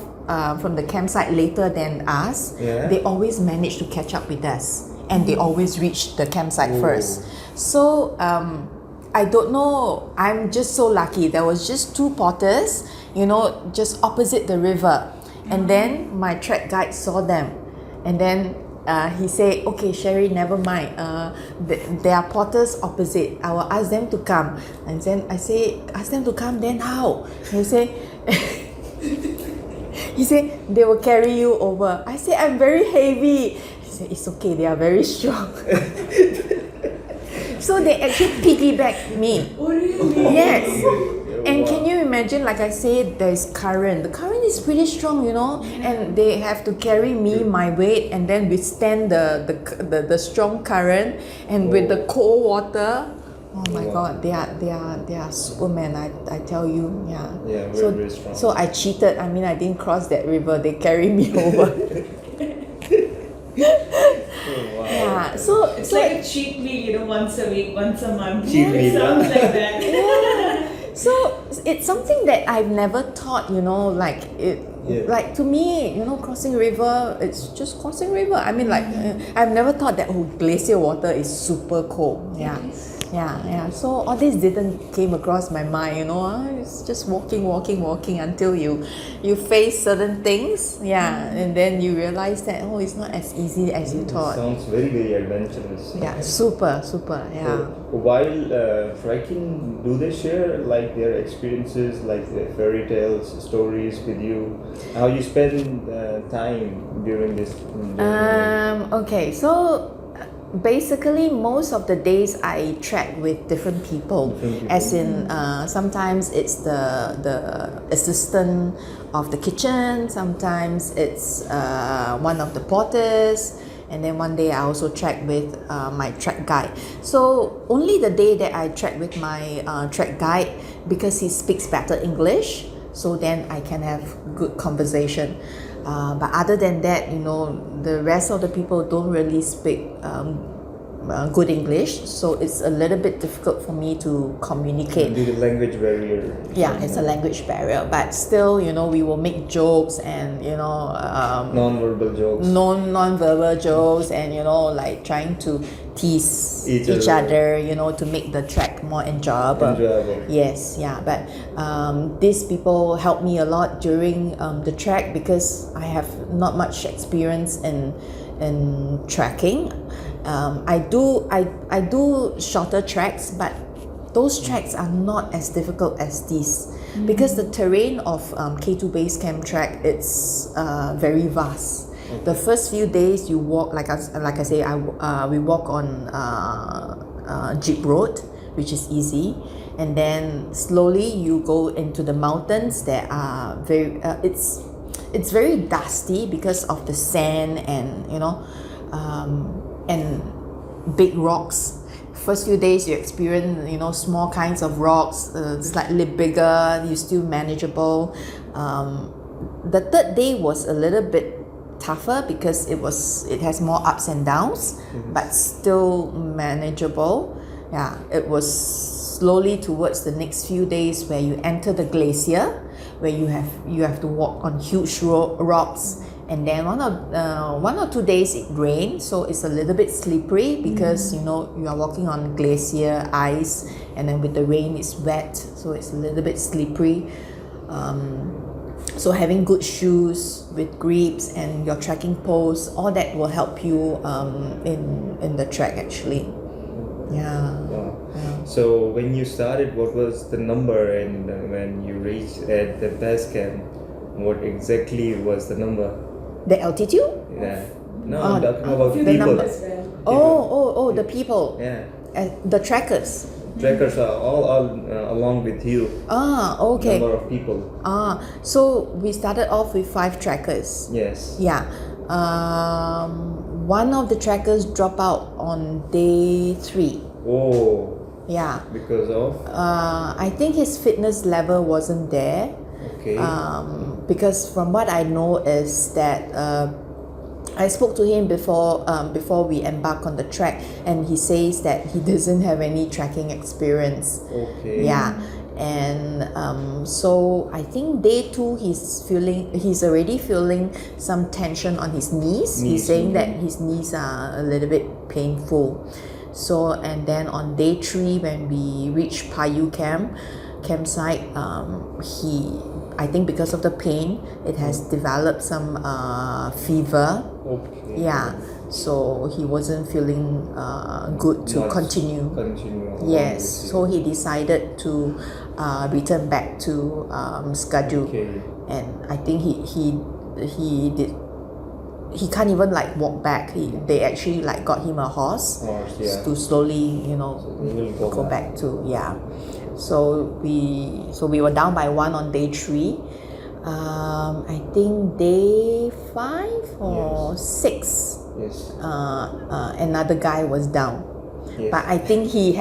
S2: from the campsite later than us.
S3: Yeah.
S2: They always manage to catch up with us, and they always reach the campsite first. So I don't know. I'm just so lucky. There was just 2 porters, you know, just opposite the river, and then my trek guide saw them, and then he said, okay, Sherry, never mind. There are porters opposite. I will ask them to come. And then I say, ask them to come, then how? He say, they will carry you over. I say, I'm very heavy. He said, it's okay, they are very strong. So they actually piggyback me.
S1: Oh, really?
S2: Yes. And can you imagine, like I said, there's current. The current is pretty strong, you know, and they have to carry me, my weight, and then withstand the strong current, and with the cold water. Oh my God, they are supermen. I tell you, yeah.
S3: Yeah, very,
S2: so,
S3: very strong.
S2: So I cheated. I mean, I didn't cross that river. They carried me over.
S3: Oh, wow.
S2: Yeah. So
S1: It's like a cheat meal, you know, once a week, once a month.
S3: Cheat
S1: It
S3: meal,
S1: sounds
S3: yeah.
S1: like that.
S2: Yeah. So it's something that I've never thought, you know, like it.
S3: Yeah.
S2: Like to me, you know, crossing river, it's just crossing river. I mean, like I've never thought that glacier water is super cold. Yeah. Yeah. So all this didn't came across my mind, you know. It's just walking until you face certain things, and then you realize that it's not as easy as you thought.
S3: Sounds very, very adventurous.
S2: Yeah, super, yeah.
S3: So, while trekking, do they share like their experiences, like their fairy tales, stories with you? How you spend time during this journey?
S2: Okay, so basically most of the days I trek with different people. As in sometimes it's the assistant of the kitchen, sometimes it's one of the porters, and then one day I also trek with my trek guide. So only the day that I trek with my trek guide, because he speaks better English, so then I can have good conversation. But other than that, you know, the rest of the people don't really speak good English, so it's a little bit difficult for me to communicate.
S3: Due to language barrier.
S2: Yeah, it's a language barrier, but still, you know, we will make jokes and, you know,
S3: Non-verbal jokes.
S2: non-verbal jokes, and, you know, like trying to tease each other, you know, to make the trek more enjoyable. Yes, yeah, but these people helped me a lot during the trek, because I have not much experience in trekking. I do shorter treks, but those treks are not as difficult as these, because the terrain of K2 Basecamp trek, it's very vast. The first few days you walk, like I say, we walk on jeep road, which is easy, and then slowly you go into the mountains that are very it's very dusty because of the sand, and you know, and big rocks. First few days you experience, you know, small kinds of rocks, slightly bigger, you still manageable. The third day was a little bit tougher because it has more ups and downs, but still manageable. Yeah, it was slowly towards the next few days where you enter the glacier, where you have to walk on huge rocks. And then one or 2 days it rained, so it's a little bit slippery because you know you are walking on glacier ice, and then with the rain it's wet, so it's a little bit slippery. So having good shoes with grips and your trekking poles, all that will help you in the trek actually. Yeah.
S3: Wow. So when you started, what was the number, and when you reached at the base camp? What exactly was the number?
S2: The altitude?
S3: Yeah. No,
S2: Oh,
S3: I'm talking about
S1: Few
S2: the
S3: people.
S2: number.
S1: as well.
S2: The people.
S3: Yeah.
S2: The trackers.
S3: Trackers are all along with you.
S2: Okay.
S3: Number of people.
S2: So we started off with 5 trackers.
S3: Yes.
S2: Yeah. One of the trackers dropped out on day 3.
S3: Oh,
S2: Yeah.
S3: because of?
S2: I think his fitness level wasn't there.
S3: Okay.
S2: Because from what I know is that I spoke to him before we embark on the trek, and he says that he doesn't have any trekking experience.
S3: Okay.
S2: Yeah, and so I think day 2 he's already feeling some tension on his knees. He's saying that his knees are a little bit painful. So, and then on day 3 when we reached Payu campsite, I think because of the pain, it has developed some fever.
S3: Okay.
S2: Yeah, so he wasn't feeling good to
S3: Not
S2: continue.
S3: along
S2: Yes,
S3: with you.
S2: so he decided to return back to Skaju,
S3: Okay.
S2: and I think he can't even like walk back. They actually like got him a horse
S3: Horse, yeah.
S2: to slowly,
S3: So he will
S2: go back to, yeah. So we were down by 1 on day 3. I think day 5 or 6,
S3: Yes.
S2: another guy was down.
S3: Yes.
S2: But I think he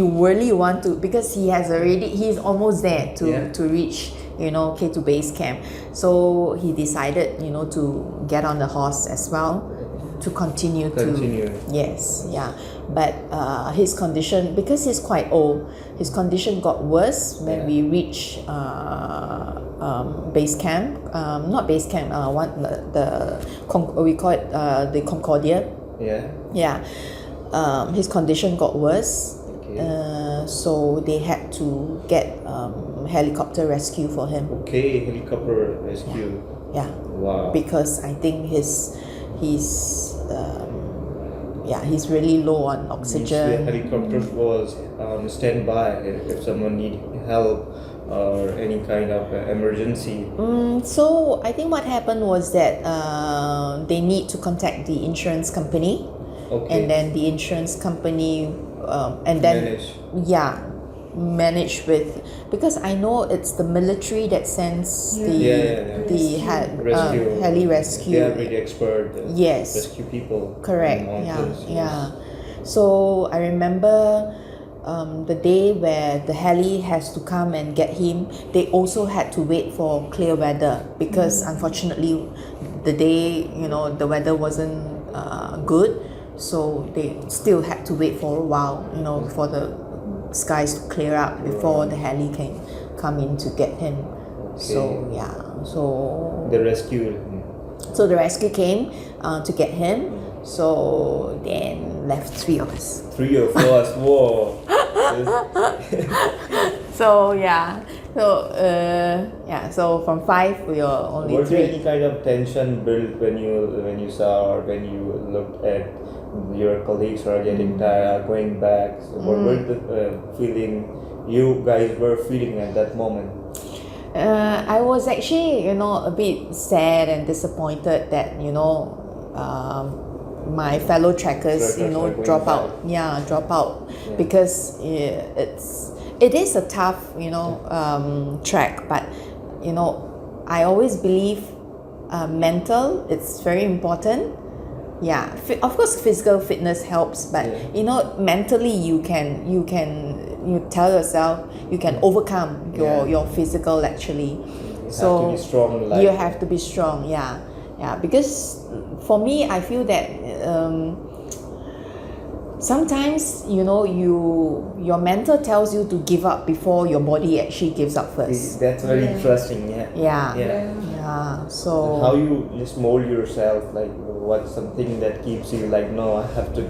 S2: really want to, because he's almost there to reach K2 Basecamp. So he decided to get on the horse as well to continue. Yes, yeah. But his condition, because he's quite old, his condition got worse when we reached base camp. Not base camp. We call it the Concordia.
S3: Yeah.
S2: Yeah. His condition got worse.
S3: Okay.
S2: So they had to get helicopter rescue for him.
S3: Okay, helicopter rescue.
S2: Yeah.
S3: Wow.
S2: Because I think he's really low on
S3: Means the
S2: oxygen.
S3: helicopter was on standby if someone need help or any kind of emergency.
S2: So I think what happened was that they need to contact the insurance company,
S3: Okay.
S2: and then the insurance company and then manage with, because I know it's the military that sends the
S3: Rescue.
S2: heli rescue.
S3: They are really expert.
S2: Yes.
S3: Rescue people.
S2: Correct.
S3: in
S2: Yeah.
S3: mountains, yes.
S2: Yeah. So I remember the day where the heli has to come and get him. They also had to wait for clear weather, because unfortunately, the day the weather wasn't good. So they still had to wait for a while, for the skies to clear up before the heli can come in to get him. So yeah, so
S3: The rescue.
S2: the rescue came to get him. So then left 3 of us.
S3: 3 of us. Whoa.
S2: So yeah, so from 5 we were only
S3: Was there
S2: 3.
S3: any kind of tension built when you saw or when you looked at your colleagues who are getting tired, going back? So what were the feeling you guys were feeling at that moment?
S2: I was actually, a bit sad and disappointed that, my fellow trackers,
S3: Trackers are going
S2: drop out.
S3: back.
S2: Yeah, drop out, because it is a tough, track. But, I always believe mental, it's very important. Yeah, of course, physical fitness helps, but mentally you tell yourself you can overcome your physical actually.
S3: You have to be strong in life.
S2: You have to be strong, yeah. Because for me, I feel that sometimes your mental tells you to give up before your body actually gives up first.
S3: That's very interesting.
S2: Yeah. So
S3: how you just mold yourself, like what's something that keeps you like, no, I have to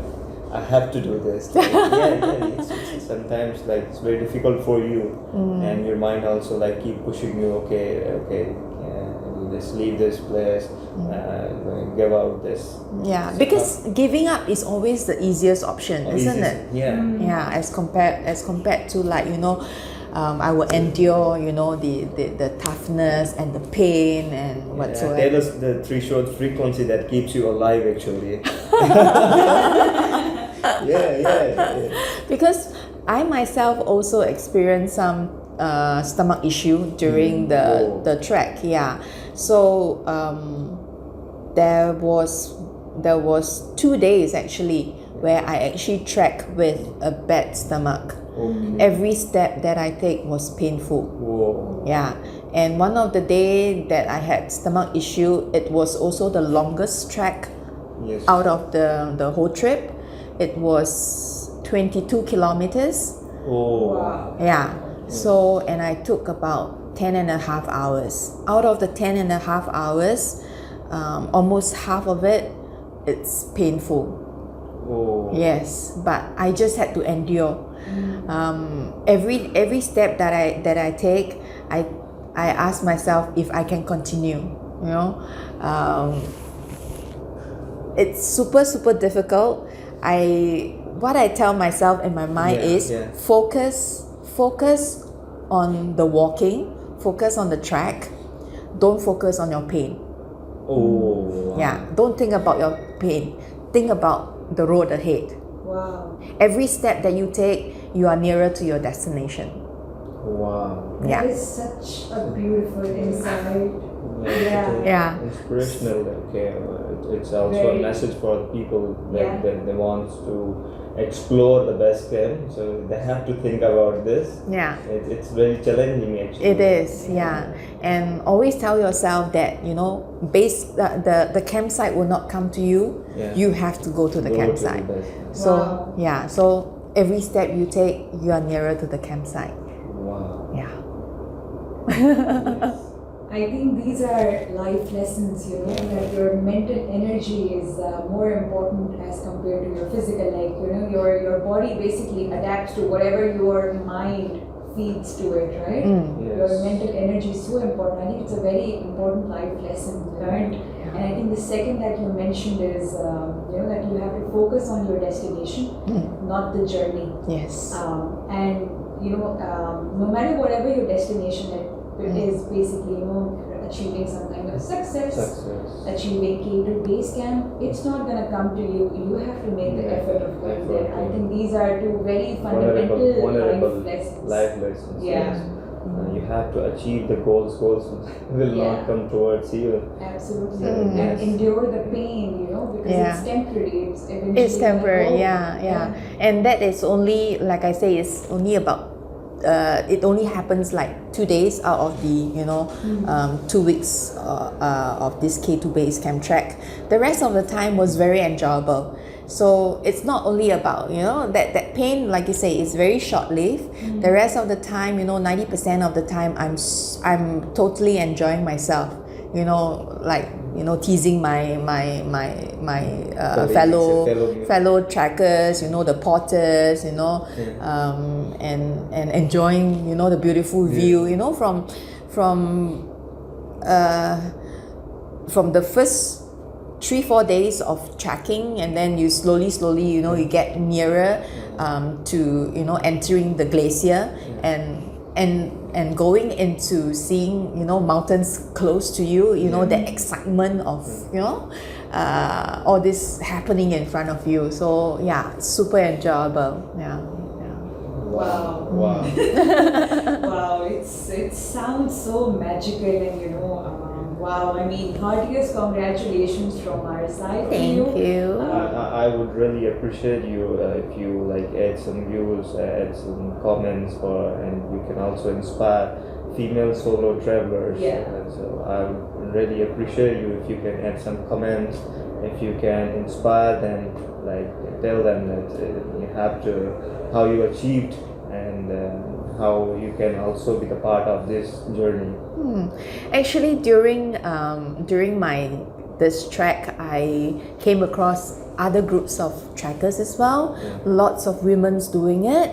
S3: do this. Like, it's sometimes like it's very difficult for you, and your mind also like keep pushing you. Okay, just leave this place, give out this.
S2: Yeah, because giving up is always the easiest option, isn't it?
S3: Yeah.
S2: Yeah, as compared to like I will endure, the toughness and the pain and whatsoever.
S3: Tell us the threshold frequency that keeps you alive, actually. yeah.
S2: Because I myself also experienced some stomach issue during the trek. Yeah, so there was 2 days actually where I actually trekked with a bad stomach.
S3: Okay.
S2: Every step that I take was painful.
S3: Whoa.
S2: Yeah, and one of the day that I had stomach issue, it was also the longest trek
S3: Yes.
S2: out of the whole trip. It was 22 kilometers.
S3: Oh.
S1: Wow.
S2: Yeah. So, and I took about 10 and a half hours. Out of the 10 and a half hours, almost half of it, it's painful.
S3: Oh.
S2: Yes, but I just had to endure. Every step that I take, I ask myself if I can continue. It's super difficult. What I tell myself in my mind is focus on the walking, focus on the track, don't focus on your pain.
S3: Oh.
S2: Yeah, don't think about your pain, think about the road ahead.
S1: Wow.
S2: Every step that you take, you are nearer to your destination.
S3: Wow.
S2: Yeah.
S1: That is such a beautiful insight. Yeah.
S3: Inspirational. Okay. It's also
S1: Very.
S3: a message for people
S1: Yeah.
S3: that they want to explore the base camp, so they have to think about this.
S2: Yeah.
S3: It's very challenging, actually.
S2: It is, yeah. And always tell yourself that, the campsite will not come to you.
S3: Yeah.
S2: You have to go to the
S3: Go to
S2: campsite.
S3: the base camp.
S2: So,
S1: Wow.
S2: yeah, so every step you take, you are nearer to the campsite.
S3: Wow.
S2: Yeah.
S1: I think these are life lessons, that your mental energy is more important as compared to your physical. Like, your body basically adapts to whatever your mind feeds to it, right? Your
S3: Yes.
S1: mental energy is so important. I think it's a very important life lesson learned. And I think the second that you mentioned is, that you have to focus on your destination, not the journey.
S2: Yes.
S1: And no matter whatever your destination is, basically achieving some kind of success, achieving K2 Basecamp, it's not gonna come to you. You have to make the effort of going there. I think these are two very fundamental
S3: life lessons.
S1: Yeah.
S3: Yes. You have to achieve the goals. Goals will not come towards you.
S1: Absolutely.
S2: Mm.
S1: And endure the pain, because
S2: Yeah.
S1: it's temporary. It's eventually
S2: It's temporary,
S1: gonna go.
S2: yeah. And that is only, like I say, it's only about it only happens like 2 days out of the 2 weeks of this K2 Basecamp trek. The rest of the time was very enjoyable. So it's not only about that pain, like you say, is very short-lived. The rest of the time, 90% of the time, I'm totally enjoying myself. Teasing my fellow trackers, the porters, and enjoying, the beautiful view, from the first 3-4 days of tracking, and then you slowly, you get nearer to entering the glacier and going into seeing mountains close to you, the excitement of all this happening in front of you. So yeah, super enjoyable. Yeah.
S1: Wow.
S3: Wow.
S1: Wow, it sounds so magical, and wow, I mean, heartiest congratulations from our side.
S2: Thank you.
S3: I would really appreciate you if you add some views, add some comments and you can also inspire female solo travelers.
S1: Yeah.
S3: So I would really appreciate you if you can add some comments, if you can inspire them, tell them that you have to, how you achieved and how you can also be the part of this journey.
S2: Actually, during this trek, I came across other groups of trekkers as well. Lots of women's doing it.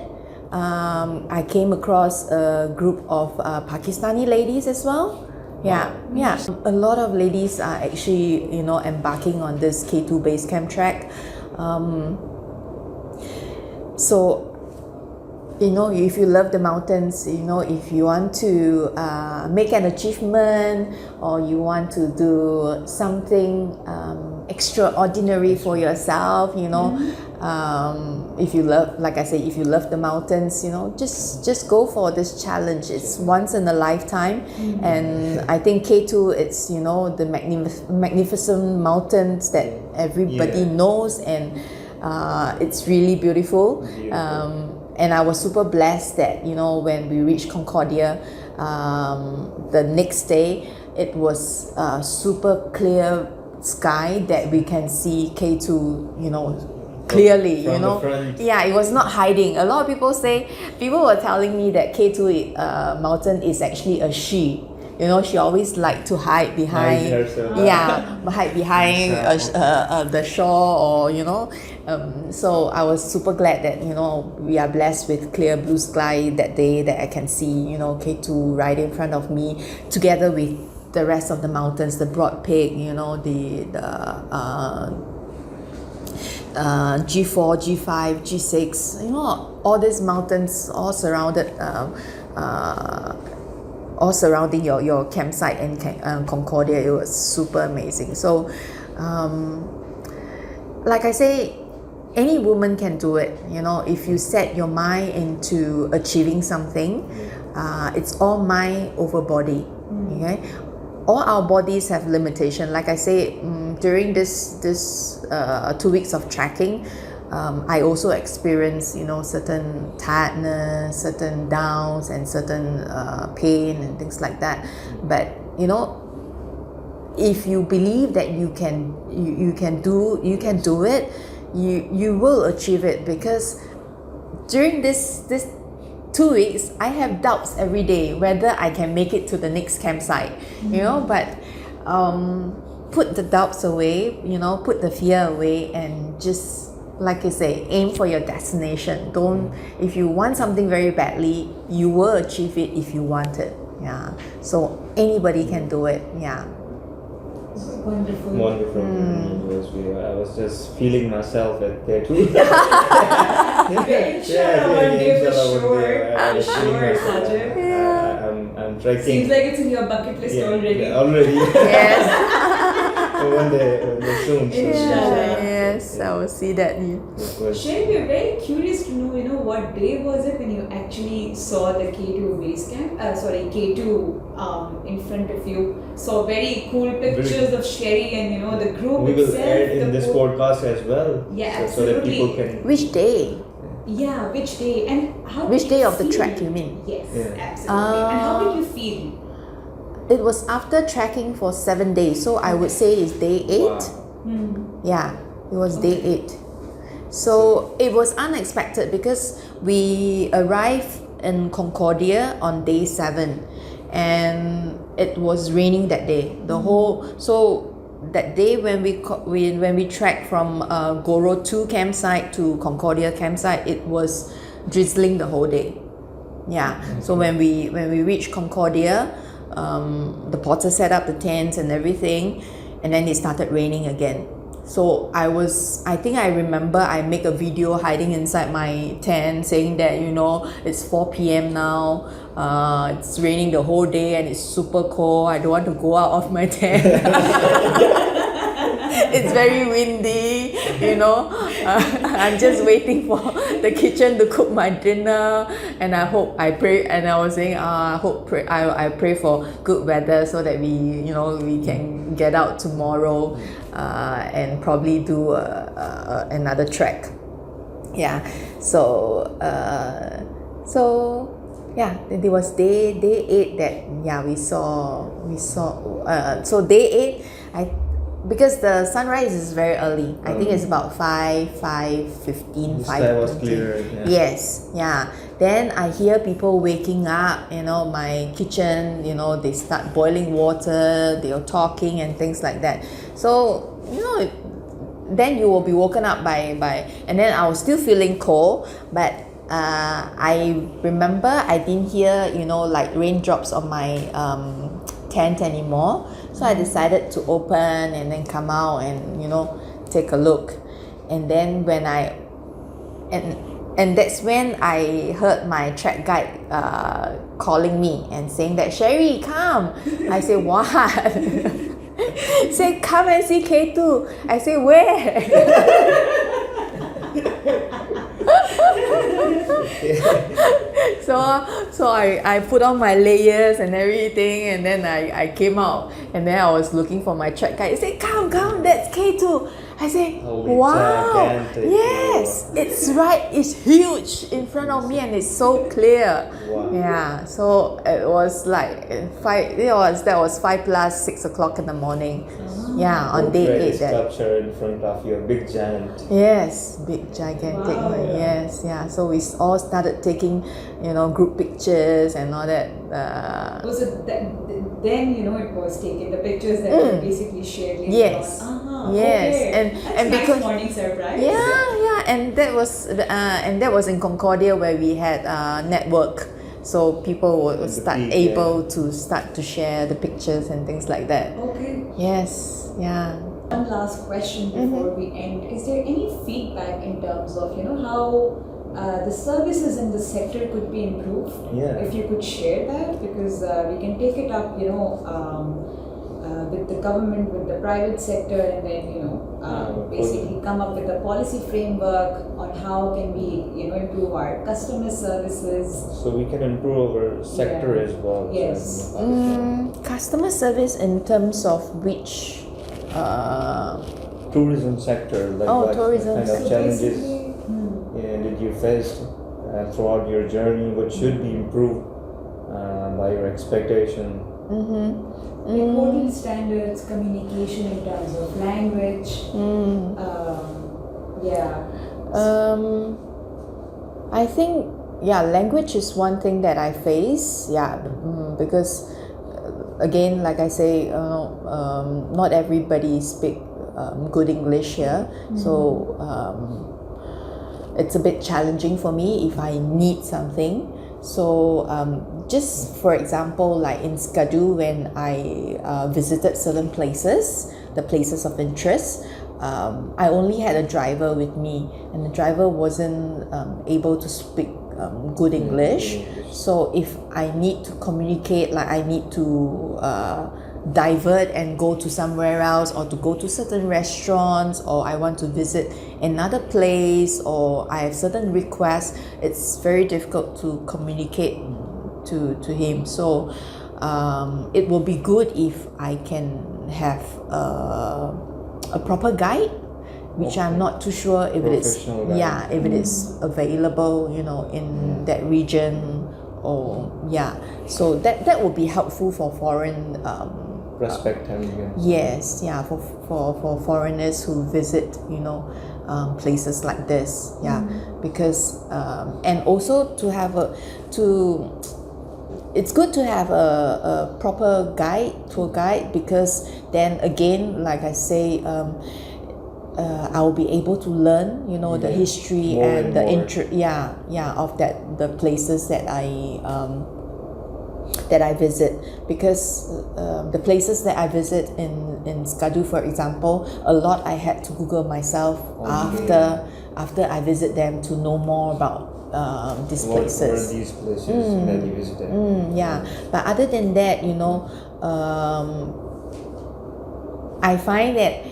S2: I came across a group of Pakistani ladies as well. Yeah. A lot of ladies are actually embarking on this K2 Basecamp trek. So if you love the mountains, if you want to make an achievement, or you want to do something extraordinary for yourself, if you love, like I say, if you love the mountains, just go for this challenge. It's once in a lifetime. And I think K2, it's the magnificent mountains that everybody knows, and it's really beautiful. And I was super blessed that when we reached Concordia, the next day it was super clear sky that we can see K2 clearly.
S3: From the front.
S2: Yeah, it was not hiding. A lot of people were telling me that K2 mountain is actually a she. She always liked to hide behind, hide behind the shore, or so I was super glad that we are blessed with clear blue sky that day, that I can see K2 right in front of me, together with the rest of the mountains, the Broad Peak, the G4, G5, G6, all these mountains all surrounded. All surrounding your campsite in Concordia. It was super amazing. So, like I say, any woman can do it. If you set your mind into achieving something, it's all mind over body. Okay, all our bodies have limitation. Like I say, during this 2 weeks of trekking, I also experienced, certain tiredness, certain downs, and certain pain and things like that. But if you believe that you can do it, you will achieve it. Because during this 2 weeks, I have doubts every day whether I can make it to the next campsite. But put the doubts away, put the fear away, and just, like you say, aim for your destination. If you want something very badly, you will achieve it if you want it. Yeah. So anybody can do it. Yeah.
S1: Wonderful.
S3: Wonderful. I was just feeling myself at there too.
S1: Inshallah, one day for sure. I'm sure, Sajid.
S3: I'm trekking.
S1: Seems like it's in your bucket list already.
S3: Already.
S2: Yes.
S3: One day soon.
S2: Yes, I will see that.
S1: Sherry, we're very curious to know, what day was it when you actually saw the K2 Basecamp? K2 in front of you. Saw very cool pictures of Sherry and the group
S3: we
S1: itself.
S3: will add in this podcast as well.
S1: Yeah,
S3: so that
S1: absolutely.
S3: people can.
S2: Which day?
S1: Yeah, which day and how?
S2: Which day of the
S1: feel?
S2: trek you mean?
S1: Yes, absolutely. And how did you feel?
S2: It was after trekking for 7 days, so I would say it's day 8.
S3: Wow.
S2: Yeah, it was day 8. So it was unexpected because we arrived in Concordia on day 7, and it was raining that day. So that day when we trekked from Goro 2 campsite to Concordia campsite, it was drizzling the whole day. Yeah. So when we reached Concordia, the porter set up the tents and everything, and then it started raining again. So I think I remember I make a video hiding inside my tent saying that it's 4 p.m. now, it's raining the whole day and it's super cold, I don't want to go out of my tent. It's very windy, I'm just waiting for the kitchen to cook my dinner, and I pray, and I was saying, I pray for good weather so that we can get out tomorrow and probably do another trek. Yeah. So yeah, it was day 8 that we saw. So day 8, because the sunrise is very early. I think it's about 5:15, 5:20. Yes, yeah. Then I hear people waking up, my kitchen, they start boiling water, they are talking and things like that. So, then you will be woken up by and then I was still feeling cold, but I remember I didn't hear, like raindrops on my tent anymore. So I decided to open and then come out and take a look. And then And that's when I heard my track guide calling me and saying that, Sherry, come. I say, what? Say, come and see K2. I say, where? So I put on my layers and everything, and then I came out, and then I was looking for my track guide. He said, come, that's K2. I say,
S3: Holy
S2: wow,
S3: gigantic.
S2: yes, it's huge in front of me, and it's so clear.
S3: Wow.
S2: Yeah, so it was like that was 5 plus 6 o'clock in the morning. Yeah, on day 8.
S3: Sculpture in front of you, a big giant.
S2: Yes, big gigantic
S1: Wow.
S2: one. Yes, yeah. So we all started taking, group pictures and all that.
S1: So then it was taken, the pictures that were basically shared later
S2: Yes.
S1: on.
S2: Yes,
S1: okay.
S2: and
S1: That's nice
S2: because
S1: morning surprise.
S2: yeah, and that was in Concordia where we had network, so people would able to start to share the pictures and things like that.
S1: Okay.
S2: Yes, yeah.
S1: One last question before we end. Is there any feedback in terms of how the services in the sector could be improved?
S3: Yeah.
S1: If you could share that, because we can take it up, with the government, with the private sector, and then basically come up with a policy framework on how can we improve our customer services.
S3: So we can improve our sector as well.
S1: Yes.
S2: Customer service in terms of which
S3: Tourism sector, like what
S2: tourism.
S3: kind of
S1: So
S3: challenges
S1: basically,
S3: did you face throughout your journey? What should be improved by your expectation?
S1: Important standards, communication in terms of language.
S2: I think language is one thing that I face. Because again, like I say, not everybody speak good English here, so it's a bit challenging for me if I need something. So just for example, like in Skadu, when I visited certain places, the places of interest, I only had a driver with me, and the driver wasn't able to speak good English. So if I need to communicate, like I need to divert and go to somewhere else, or to go to certain restaurants, or I want to visit another place, or I have certain requests, it's very difficult to communicate to him. So it will be good if I can have a proper guide, which I'm not too sure if it is if it is available in that region, or so that will be helpful for foreign
S3: Respect him again.
S2: yes, for foreigners who visit places like this, because and also to have it's good to have a proper tour guide, because then again, like I say, I'll be able to learn the history
S3: More
S2: and the
S3: more.
S2: of the places that I visit, because the places that I visit in Skadu, for example, a lot I had to Google myself after I visit them to know more about these places.
S3: What are these places that you visited?
S2: But other than that, I find that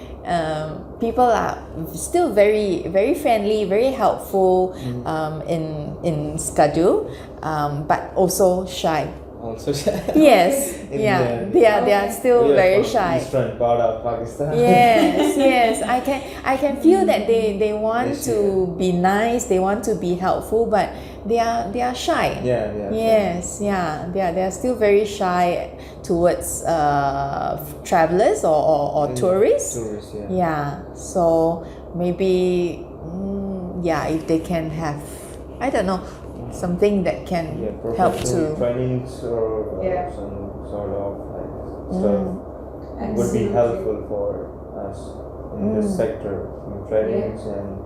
S2: people are still very, very friendly, very helpful in Skadu, but also shy.
S3: Also,
S2: Yes, they are still very shy.
S3: Eastern part of Pakistan.
S2: Yes, I can feel that they want to be nice, they want to be helpful, but they are shy. Yes, they are still very shy towards travelers or tourists.
S3: Tourists,
S2: So maybe if they can have, I don't know, something that can help to
S3: trainings or some sort of stuff would be helpful for us in this sector. Trainings and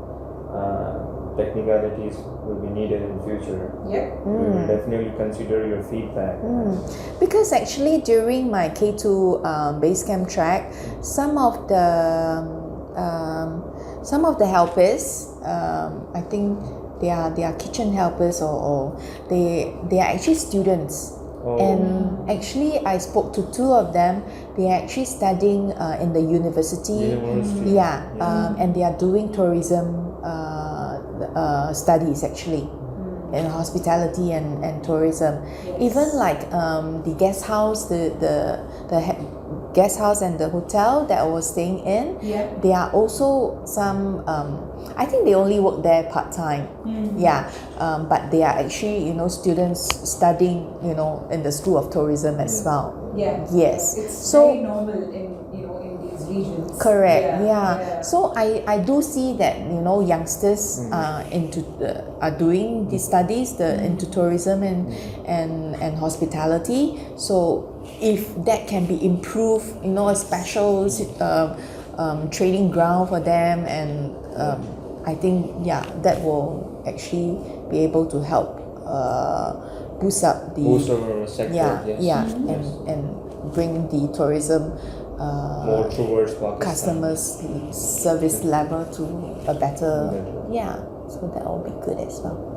S3: technicalities will be needed in future. We will definitely consider your feedback.
S2: Because actually during my K2 Basecamp track, some of the helpers, I think they are kitchen helpers, or they are actually students.
S3: Oh.
S2: And actually, I spoke to two of them. They are actually studying in the university. Yeah, and they are doing tourism studies actually, in hospitality and tourism.
S1: Yes.
S2: Even like the guest house, guest house and the hotel that I was staying in.
S1: Yep.
S2: There are also some. I think they only work there part time. Yeah, but they are actually students studying in the School of Tourism as well.
S1: Yeah.
S2: Yes.
S1: It's
S2: So-
S1: very normal in these regions.
S2: Correct. Yeah. So I do see that youngsters are doing these studies into tourism and hospitality. So if that can be improved, a special training ground for them, and I think that will actually be able to help boost up the
S3: Boost our sector. Yes.
S2: and bring the tourism
S3: More towards Pakistan.
S2: customers service level to a better, so that will be good as well.